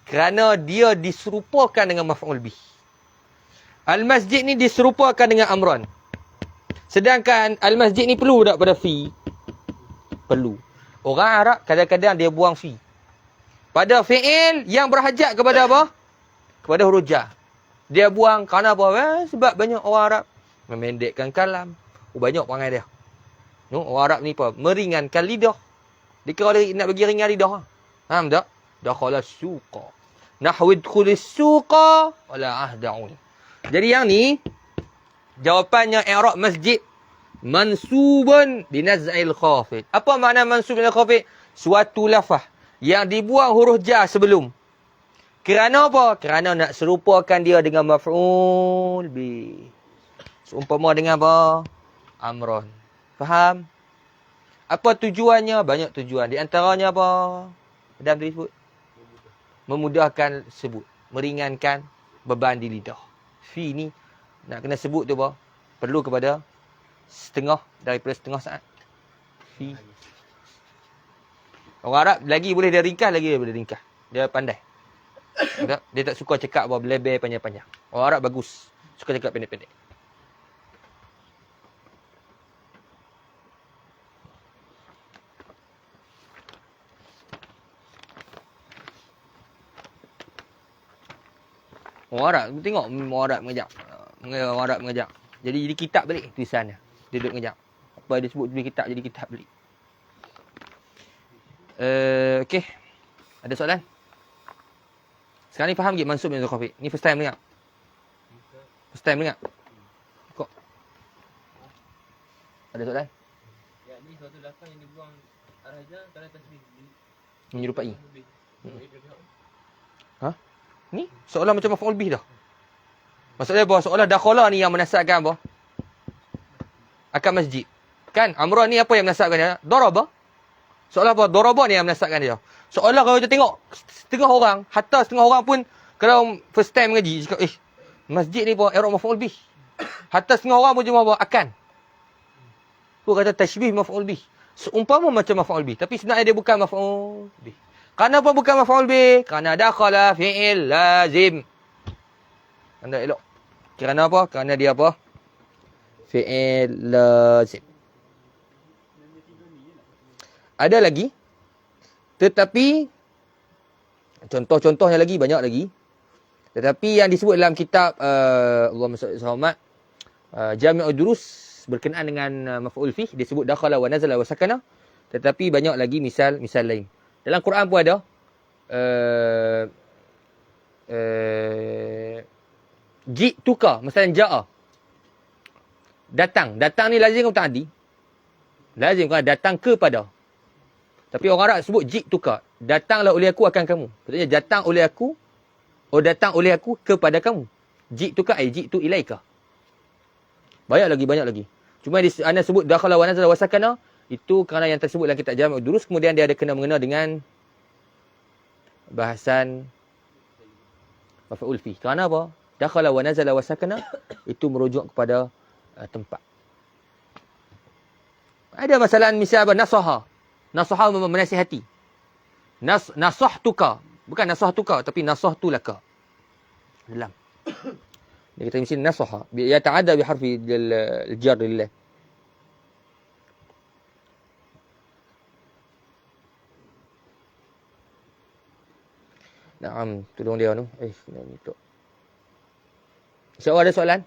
Kerana dia diserupakan dengan maf'ul bih. Al-masjid ni diserupakan dengan amran. Sedangkan al-masjid ni perlu tak pada fi? Perlu. Orang Arab kadang-kadang dia buang fi. Pada fi'il yang berhajat kepada apa? Kepada huruf jar. Dia buang kerana apa? Sebab banyak orang Arab memendekkan kalam. Banyak perangai dia. Orang Arab ni apa? Meringankan lidah. Dia kira dia nak bagi ringan lidah. Faham tak? Dakhala suqa. Nahwu idkhulis suqa wala ahda'un. Jadi yang ni jawapannya i'rab masjid mansubun binaz'il khafid. Apa makna mansub binaz'il khafid? Suatu lafaz yang dibuang huruf jar sebelum. Kerana apa? Kerana nak serupakan dia dengan maf'ul bih. Seumpama dengan apa? Amron. Faham? Apa tujuannya? Banyak tujuan. Di antaranya apa? Adam tadi sebut. Memudahkan sebut. Meringankan beban di lidah. Fi ni nak kena sebut tu apa? Perlu kepada setengah daripada setengah saat. Fi. Orang Arab lagi boleh dia ringkas, lagi dia boleh ringkas. Dia pandai. Tak? Dia tak suka cakap berlebar panjang-panjang. Orang Arab bagus. Suka cakap pendek-pendek. Orang Arab, tengok orang Arab mengejap. Orang Arab mengejap. Jadi kitab balik tulisan dia. Dia duduk mengejap. Apa dia sebut tulis kitab, jadi kitab balik. Okey. Ada soalan? Sekarang ni faham ke mansub bin Zulkhafi? Ni first time dengar? First time dengar? Kok? Ada soalan? Ya, ni suatu lafaz yang dibuang araja kalau tasbih. Menyerupai. Ha? Ni seolah macam maf'ul bih dah. Maksudnya apa? Seolah dakhala ni yang menasabkan apa? Akan masjid. Kan? Amrah ni apa yang menasabkan dia? Daraba. Seolah apa? Daraba ni yang menasabkan dia. Seolah kalau kita tengok setengah orang, hatta setengah orang pun kalau first time mengaji cakap, masjid ni apa? I'rab maf'ul bih. Hatta setengah orang pun cuma apa? Akan. Tu kata tashbih maf'ul bih. Seumpama macam maf'ul bih, tapi sebenarnya dia bukan maf'ul bih. Kenapa bukan maf'ul bih? Kerana dakhala fi'il lazim. Anda elok. Kerana apa? Kerana dia apa? Fi'il lazim. Ada lagi. Tetapi contoh-contohnya lagi banyak lagi. Tetapi yang disebut dalam kitab Allahumma salli alaihi Jami'ud Durus berkenaan dengan maf'ul fih, dia sebut dakhala wa nazala wa sakana. Tetapi banyak lagi misal lain. Dalam Quran pun ada ji'tuka, misalnya ja'a. Datang ni lazim ke ta'addi? Lazim kan datang kepada. Tapi orang Arab sebut ji'tuka, datanglah oleh aku akan kamu. Maksudnya datang oleh aku, datang oleh aku kepada kamu. Ji'tuka ai ji'tu ilaika. Banyak lagi. Cuma anda sebut dakhala wa nazala wa sakana, itu kerana yang tersebut dalam kitab Jami'ud Durus, kemudian dia ada kena-mengena dengan bahasan maf'ul fi. Kerana apa? Dakhala wa nazala wa sakana itu merujuk kepada tempat. Ada masalah misal apa? Nasaha menasihati. Nasahtuka. Bukan nasahtuka, tapi nasahtu laka. Dalam. Dia kata mesti nasaha. Ya ta'adda bi harfi al-jar lillah. Naam, tolong dia tu. Ni tu. Siapa ada soalan?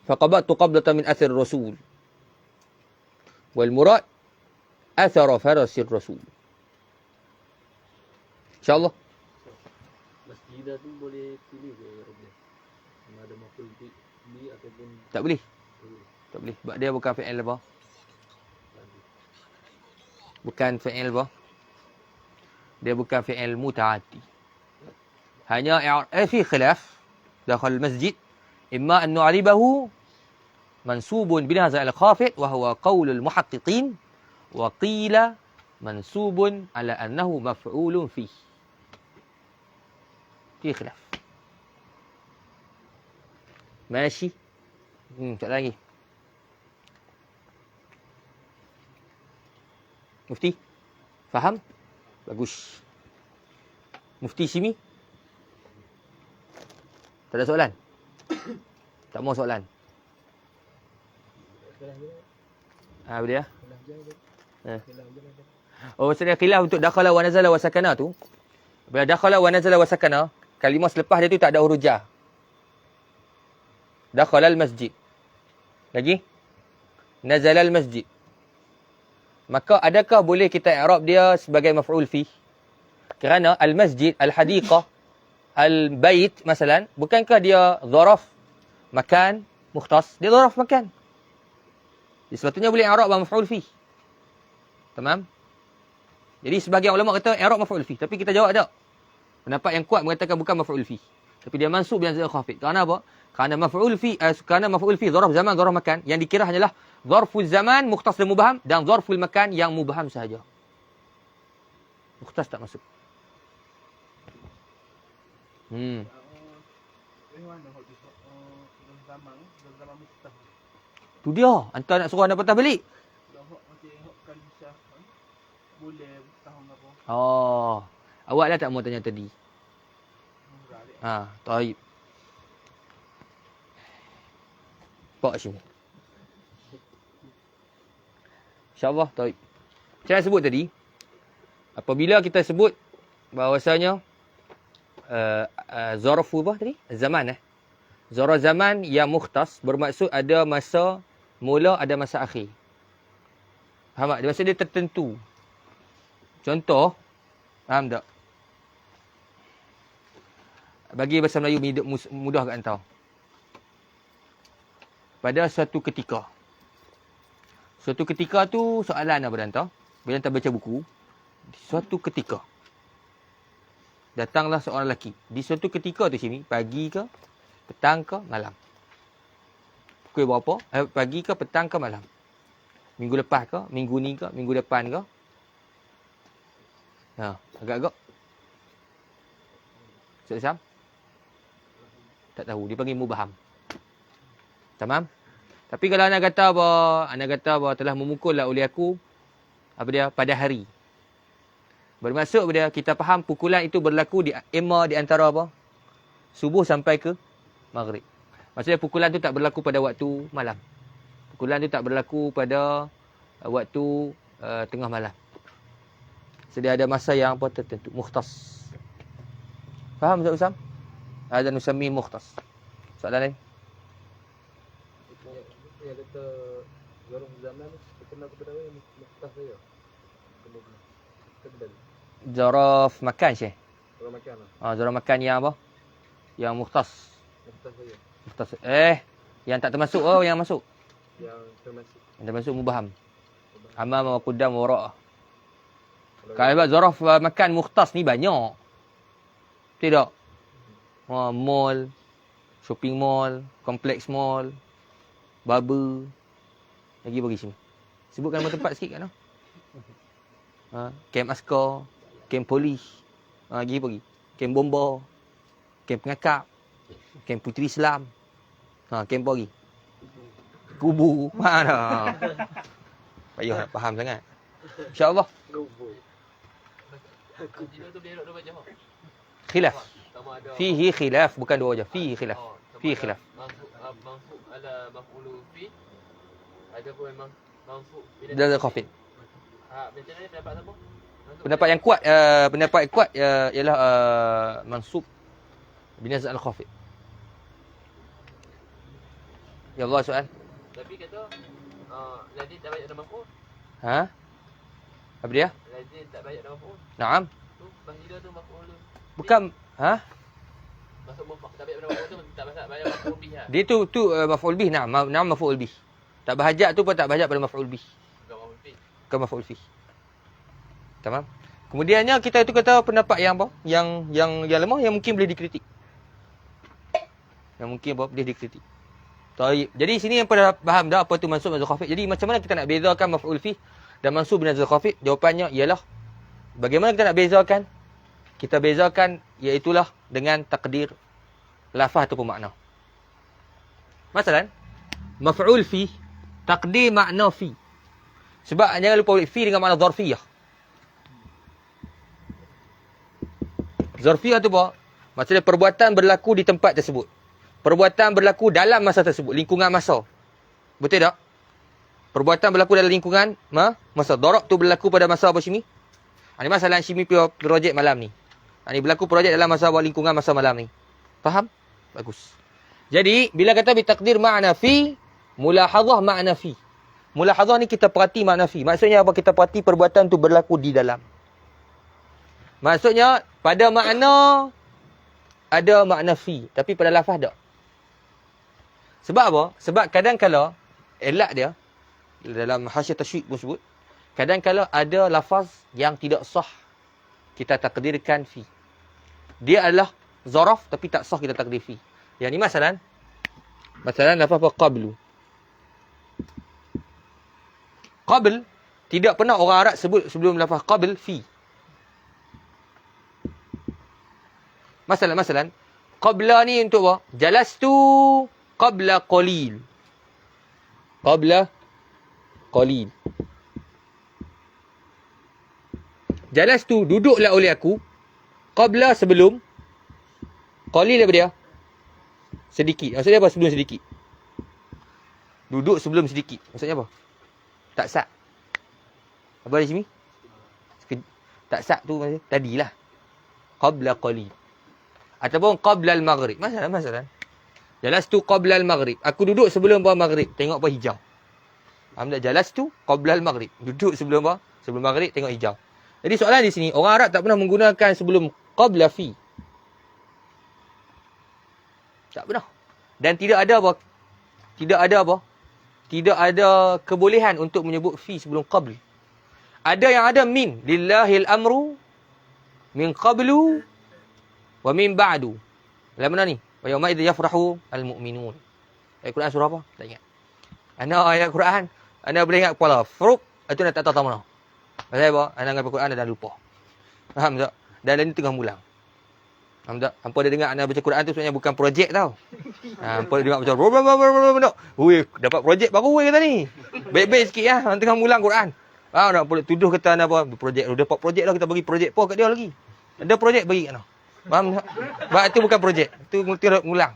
Faqabatu qablatan min athar rasul. Wal murad athar farasir rasul. InsyaAllah. Masjidah tu boleh pilih ke Rabbi? Sama ada maf'ul bi ataupun Tak boleh. Tak boleh. Sebab dia bukan fi'il apa? Bukan fi'il apa? Dia bukan fi'il muta'addi. Hanya fi khilaf dakhal masjid imma an nu'ribahu mansubun bin hadha al-khafid wa huwa qaul al-muhaqqiqin wa qila mansubun ala annahu maf'ulun fi. Fi khilaf. Masih. Tak lagi. Mufti? Faham? Bagus. Mufti sini? Tak ada soalan? Tak mau soalan? Boleh ya? Maksudnya khilaf untuk dakhala wa nazala wa sakana tu. Bila dakhala wa nazala wa sakana, kalimah selepas dia tu tak ada huruf jar. Dakhala al-masjid. Lagi? Nazala al-masjid. Maka adakah boleh kita i'rab dia sebagai maf'ul fi? Kerana al-masjid, al-hadiqah, al-bait masalan, bukankah dia zaraf makan mukhtas? Dia zaraf makan. Sepatutnya boleh i'rab maf'ul fi. Tamam? Jadi sebagian ulama kata i'rab maf'ul fi, tapi kita jawab tak. Pendapat yang kuat mengatakan bukan maf'ul fi. Tapi dia mansub dengan zat khafid. Kerana apa? Kerana maf'ul fi zarf zaman, zarf makan, yang dikira hanyalah zarful zaman mukhtas dan mubham, dan zarful makan yang mubham sahaja. Mukhtas tak masuk. Tu dia. Antara nak suruh anda patah balik. boleh tahun apa. Oh. Awak dah tak mau tanya tadi? Enggak ada. Ha, taib. Pak sini. InsyaAllah, taib. Macam mana sebut tadi? Apabila kita sebut bahawasanya zarafu apa tadi? Zaman Zaraf zaman yang mukhtas bermaksud ada masa mula, ada masa akhir. Faham tak? Dia maksud dia tertentu. Contoh, faham tak? Bagi bahasa Melayu mudah kat entau. Pada suatu ketika. Suatu ketika tu soalan apa entau? Bila entau baca buku, suatu ketika datanglah seorang lelaki. Di suatu ketika tu sini, pagi ke, petang ke, malam. Pukul berapa? Pagi ke, petang ke, malam. Minggu lepas ke, minggu ni ke, minggu depan ke? Ha, agak-agak. Ustaz Sam? Tak tahu. Dia panggil mubaham. Tamam? Tapi kalau anda kata apa telah memukullah oleh aku, apa dia? Pada hari. Bermaksud apa dia? Kita faham pukulan itu berlaku di antara apa? Subuh sampai ke maghrib. Maksudnya pukulan tu tak berlaku pada waktu malam. Pukulan tu tak berlaku pada waktu tengah malam. Sedia ada masa yang apa tertentu. Mukhtas. Faham Ustaz Usam? Ada nusami mukhtas. Soalan lain? Yang kata Zaraf zaman terkenal kepada apa yang mukhtas saya. Kedal. Zaraf makan Syekh. Orang makan lah. Zaraf makan yang apa? Yang mukhtas. Mukhtas saya. Mukhtas. Yang tak termasuk yang masuk. Yang termasuk. Yang termasuk mubaham. Amam wa qudam wa wara'. Kalau buat zaraf makan mukhtas ni banyak. Tidak. Mall, shopping mall, kompleks mall, barber. Lagi bagi sini. Sebutkan nama tempat sikit kan? Camp askar, camp polis. Lagi bagi. Camp bomba, camp pengakap, camp puteri Islam. Camp lagi. Kubu. Mana? Payah nak faham sangat. InsyaAllah. Khilaf. Fihi khilaf. Bukan dua je. Fihi khilaf. Fihi khilaf. Mansub ala maf'ulu fi. Ada pun memang mansub. Dazal khafid. Macam mana pendapat apa? Pendapat yang kuat ialah mansub binazal al-khafid. Ya Allah soal. Tapi kata lazim tak banyak nama maf'ul. Apa dia? Lazim tak banyak nama maf'ul. Naam. Tu bahila tu maf'ul. Bukan Masuk tak banyak nama maf'ul tu tak banyak maf'ul bih lah. dia tu maf'ul bih. Naam maf'ul bih. Tak berhajat tu pun tak berhajat pada maf'ul bih. Bukan maf'ul bih. Bukan maf'ul bih. Tamam. Kemudiannya kita itu kata pendapat yang apa? Yang lemah yang mungkin boleh dikritik. Yang mungkin apa? Boleh dikritik. Taib. Jadi sini yang pada faham dah apa tu mansub binazal khafid. Jadi macam mana kita nak bezakan maf'ul bih dan mansub binazal khafid? Jawapannya ialah bagaimana kita nak bezakan? Kita bezakan iaitulah dengan takdir lafaz ataupun makna. Masalan, maf'ul fi, takdir makna fi. Sebab jangan lupa fi dengan makna zarfiyah. Zarfiyah tu apa? Maksudnya perbuatan berlaku di tempat tersebut. Perbuatan berlaku dalam masa tersebut, lingkungan masa. Betul tak? Perbuatan berlaku dalam lingkungan masa. Darab tu berlaku pada masa apa sini? Ini masalah sini projek malam ni. Ini berlaku projek dalam masa lingkungan masa malam ni. Faham? Bagus. Jadi, bila kata bitakdir ma'na fi, mulahazah ma'na fi. Mulahazah ni kita perhati makna fi. Maksudnya apa? Kita perhati perbuatan tu berlaku di dalam. Maksudnya, pada makna, ada makna fi. Tapi pada lafaz tak. Sebab apa? Sebab kadang-kala, elak dia, dalam hasyiah tasyrik pun sebut, kadang-kala ada lafaz yang tidak sah kita takdirkan fi. Dia adalah zaraf tapi tak sah kita takdir fi. Yang ni masalan lafaz apa? Qablu. Qabl, tidak pernah orang Arab sebut sebelum lafaz qabl fi. Masalan, qabla ni untuk apa? Jalastu qabla qalil. Qabla qalil. Jalastu, duduklah oleh aku. Qabla, sebelum. Qalil apa dia? Sedikit. Maksudnya apa sebelum sedikit? Duduk sebelum sedikit. Maksudnya apa? Tak sak. Apa di sini? Tak sak tu maksudnya tadilah. Qabla qalil. Ataupun qabla al-maghrib. Masalah. Jalastu qabla al-maghrib. Aku duduk sebelum buah maghrib. Tengok apa hijau. Faham tak? Jalastu qabla al-maghrib. Duduk sebelum apa? Sebelum maghrib tengok hijau. Jadi soalan di sini, orang Arab tak pernah menggunakan sebelum qabla fi. Tak pernah. Dan tidak ada apa? Tidak ada kebolehan untuk menyebut fi sebelum qabl. Ada yang ada min. Lillahil amru min qablu wa min ba'du. Dalam mana ni? Wa yawma idza yafrahu al-mu'minun. Ayat Quran surah apa? Tak ingat. Ana ayat Quran, ana boleh ingat kepala. Fruq, itu nak tak tahu mana. Pasal apa? Ana ingat Quran dah lupa. Faham tak? Dan ini tengah mulang. Faham tak? Hampa ada dengar ana baca Quran tu sebenarnya bukan projek tau. Hampa dengar macam oi, dapat projek baru weh kata ni. Baik-baik sikit ya, hang tengah mulang Quran. Nak boleh tuduh kata ana apa? Projek dah dapat projek dah, kita bagi projek apa kat dia lagi. Ada projek bagi kat ana. Faham tak? Sebab itu bukan projek. Itu ngulang.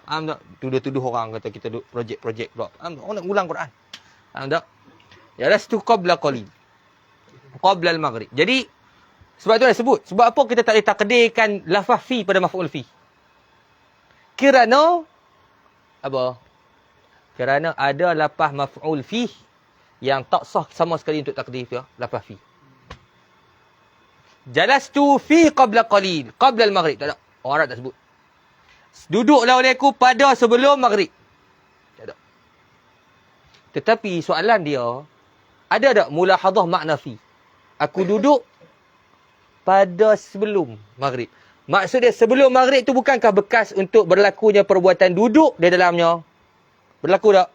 Faham tak? Tuduh-tuduh orang kata kita duk projek pula. Faham tak? Orang nak ulang Quran. Faham tak? Ya lastu qabla qalil. Qabla al-maghrib. Jadi sebab tu dah sebut. Sebab apa kita tak boleh takdirkan lafaz fi pada maf'ul fi? Kerana apa? Kerana ada lafaz maf'ul fi yang tak sah sama sekali untuk takdir ya, lafaz fi. Jalastu fi qabla qalil. Qabla al-maghrib. Tak ada. Orang Arab tak sebut. Duduklah oleh aku pada sebelum maghrib. Tak ada. Tetapi soalan dia, ada tak mulahadhah makna fi? Aku duduk pada sebelum maghrib. Maksud dia sebelum maghrib tu bukankah bekas untuk berlakunya perbuatan duduk di dalamnya? Berlaku tak?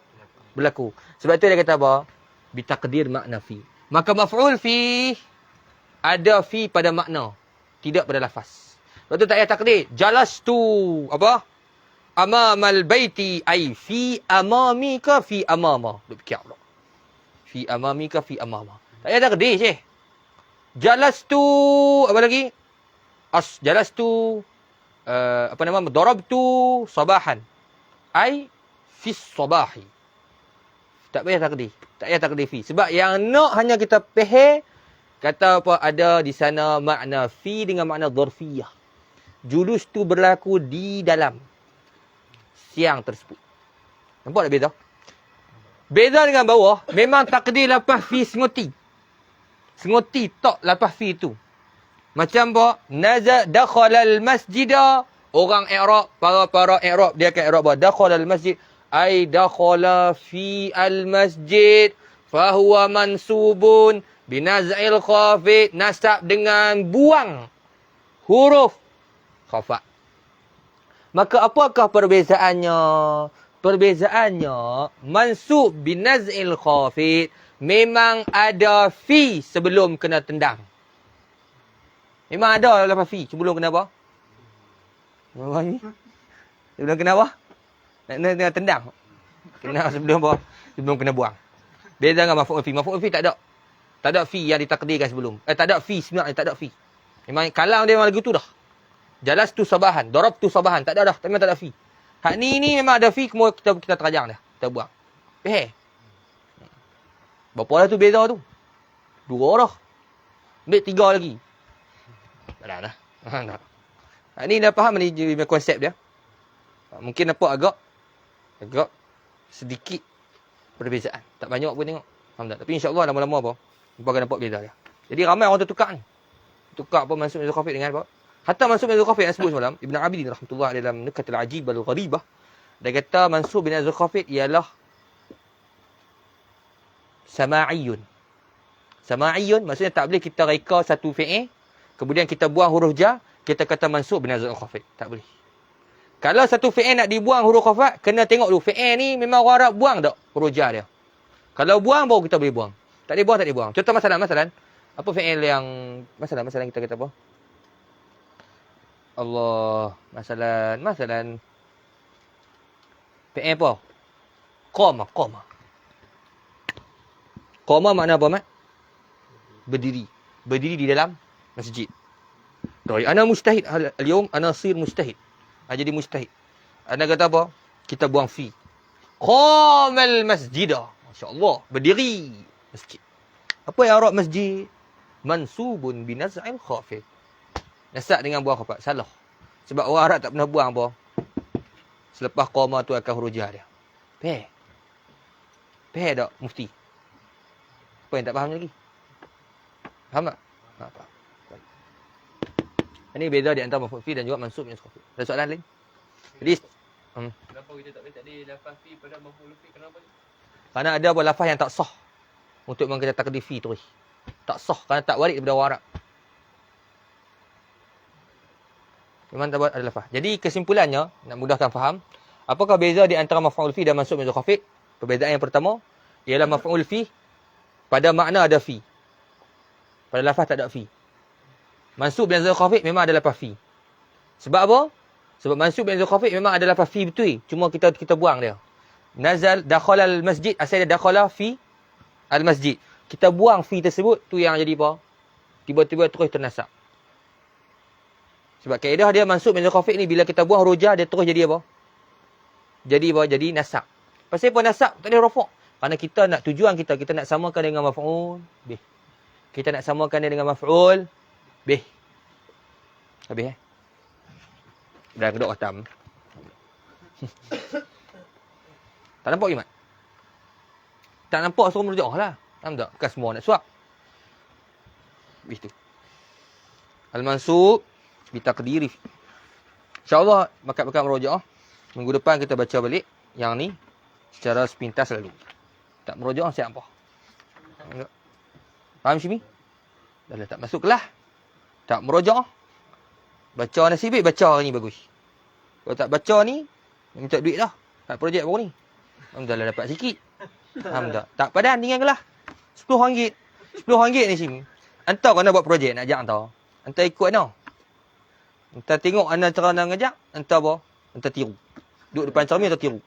Berlaku. Sebab tu dia kata apa? Bitakdir makna fi. Maka maf'ul fi ada fi pada makna, tidak pada lafaz. Sebab tu tak payah takdir. Jalastu apa? Amamal baiti ai fi amamika fi amama. Duk fikir pula. Fi amamika fi amama. Tak payah takdir je. Jalastu apa lagi? Jalastu apa nama? Darabtu sabahan. Ai fi sabahi. Tak payah takdir. Tak payah takdir fi. Sebab yang nak hanya kita faham kata apa ada di sana makna fi dengan makna dzarfiyah. Julus tu berlaku di dalam siang tersebut. Nampak tak beza? Beza dengan bawah, memang takdir lafaz fi senguti. Senguti tak lafaz fi tu. Macam apa? Dakhalal masjida, orang i'rab, para i'rab dia akan i'rab apa? Dakhalal masjid ai dakhala fi al masjid fa huwa mansubun binaz'il khafid, nasab dengan buang huruf khafa. Maka apakah perbezaannya? Perbezaannya mansub binaz'il khafid, memang ada fi sebelum kena tendang. Memang ada lafaz fi sebelum kena apa? Apa ni? Sebelum kena apa? Nak tendang. Kena sebelum apa? Sebelum kena buang. Beza dengan maf'ul fi. Maf'ul fi tak ada. Tak ada fi yang ditakdirkan sebelum. Tak ada fi sebenarnya, tak ada fi. Memang kalang dia memang lagu tu dah. Jalastu sabahan, darabtu sabahan, tak ada dah, memang tak ada fi. Hak ni memang ada fi, kemudian kita terajang dah, kita buang. Berapa dah tu beza tu? 2 dah. Ambil 3 lagi. Tak ada dah. Hak ni dah faham ni konsep dia. Mungkin nampak agak sedikit perbezaan. Tak banyak pun tengok. Faham tak? Tapi insya-Allah lama-lama apa? Nampak akan nampak beza dia. Jadi ramai orang tertukar ni. Tukar apa Mansub bin Khafid dengan apa? Hatta Mansub bin Khafid yang sebut semalam, Ibn Abidin rahmatullah dalam Nukatul Ajib al-Gharibah, dia kata Mansub bin Khafid ialah sama'iyun. Sama'iyun maksudnya tak boleh kita reka satu fi'il, kemudian kita buang huruf jar, kita kata Mansub bin Khafid. Tak boleh. Kalau satu fi'il nak dibuang huruf khafat, kena tengok dulu fi'il ni memang orang Arab buang tak huruf jar dia. Kalau buang baru kita boleh buang. Tak boleh buang, tak boleh buang. Contoh masalan apa fi'il yang masalan kita kata apa? Allah, masalan fi'il apa? Qama. Qama makna apa, Mat? Berdiri. Berdiri di dalam masjid. Rồi, ana mujtahid al-yawm, ana sir mujtahid. Jadi mujtahid. Ana kata apa? Kita buang fi. Qamal masjidah. Masya-Allah, berdiri masjid. Apa yang Arab masjid? Mansubun binaz'il khafid. Nasab dengan buang khafat. Salah. Sebab orang Arab tak pernah buang apa? Selepas qama tu akan hurujah dia. Faham? Faham tak mufti? Apa yang tak faham lagi? Faham tak? Tak faham. Baik. Ini beza di antara maf'ul fi dan juga mansub bin khafid. Ada soalan lain? Jadi Kenapa kita tak boleh tak ada lafaz fi pada maf'ul fi? Kenapa? kerana ada beberapa lafaz yang tak sah untuk mengkata takdir fi terus. Tak sah kerana tak warid daripada orang Arab. Memang tak ada lafaz. Jadi kesimpulannya, nak mudahkan faham, apakah beza di antara maf'ul fi dan mansub bin khafid? Perbezaan yang pertama ialah maf'ul fi pada makna ada fi. Pada lafaz tak ada fi. Mansub bin khafid memang ada lafaz fi. Sebab apa? Sebab mansub bin khafid memang ada lafaz fi betul, cuma kita buang dia. Nazal dakhala al-masjid, asal dia dakhala fi al-masjid. Kita buang fi tersebut, tu yang jadi apa? Tiba-tiba terus ternasab. Sebab kaedah dia mansub bin khafid ni bila kita buang rojah dia terus jadi apa? Jadi apa? Jadi nasab. Pasal apa nasab? Tak ada rafa'. Kerana kita nak tujuan kita nak samakan dengan maf'ul bih. Kita nak samakan dia dengan maf'ul bih. Habis Dah kedok khatam. Tak nampak Imat? Tak nampak suruh merujuk lah. Faham tak? Bukan semua nak suap. Habis tu. Al-mansub bitaqdiri. InsyaAllah bakat-bakat merujuk. Minggu depan kita baca balik yang ni secara sepintas lalu. Tak merujuk siap apa? Faham sini? Dah tak masuk kelas. Tak merujuk. Baca nasib baik, baca hari ni bagus. Kalau tak baca ni, minta duit dah. Tak projek baru ni. Alhamdulillah dapat sikit. Alhamdulillah. Tak padan tinggal kelas. RM10. RM10 ni sini. Entah kau nak buat projek nak ajak entah. Entah ikut no. Entah tengok anda cara nak ngajak, entah apa? Entah tiru. Duduk depan cermin entah tiru.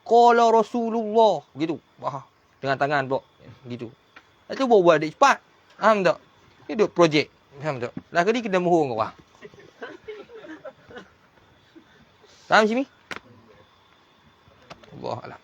Qala Rasulullah gitu. Wah, dengan tangan blok gitu. Itu buat adik cepat. Faham tak? Ni duduk projek. Faham tak? Lah kali kena mohon kau. Faham sini? Allah Alam.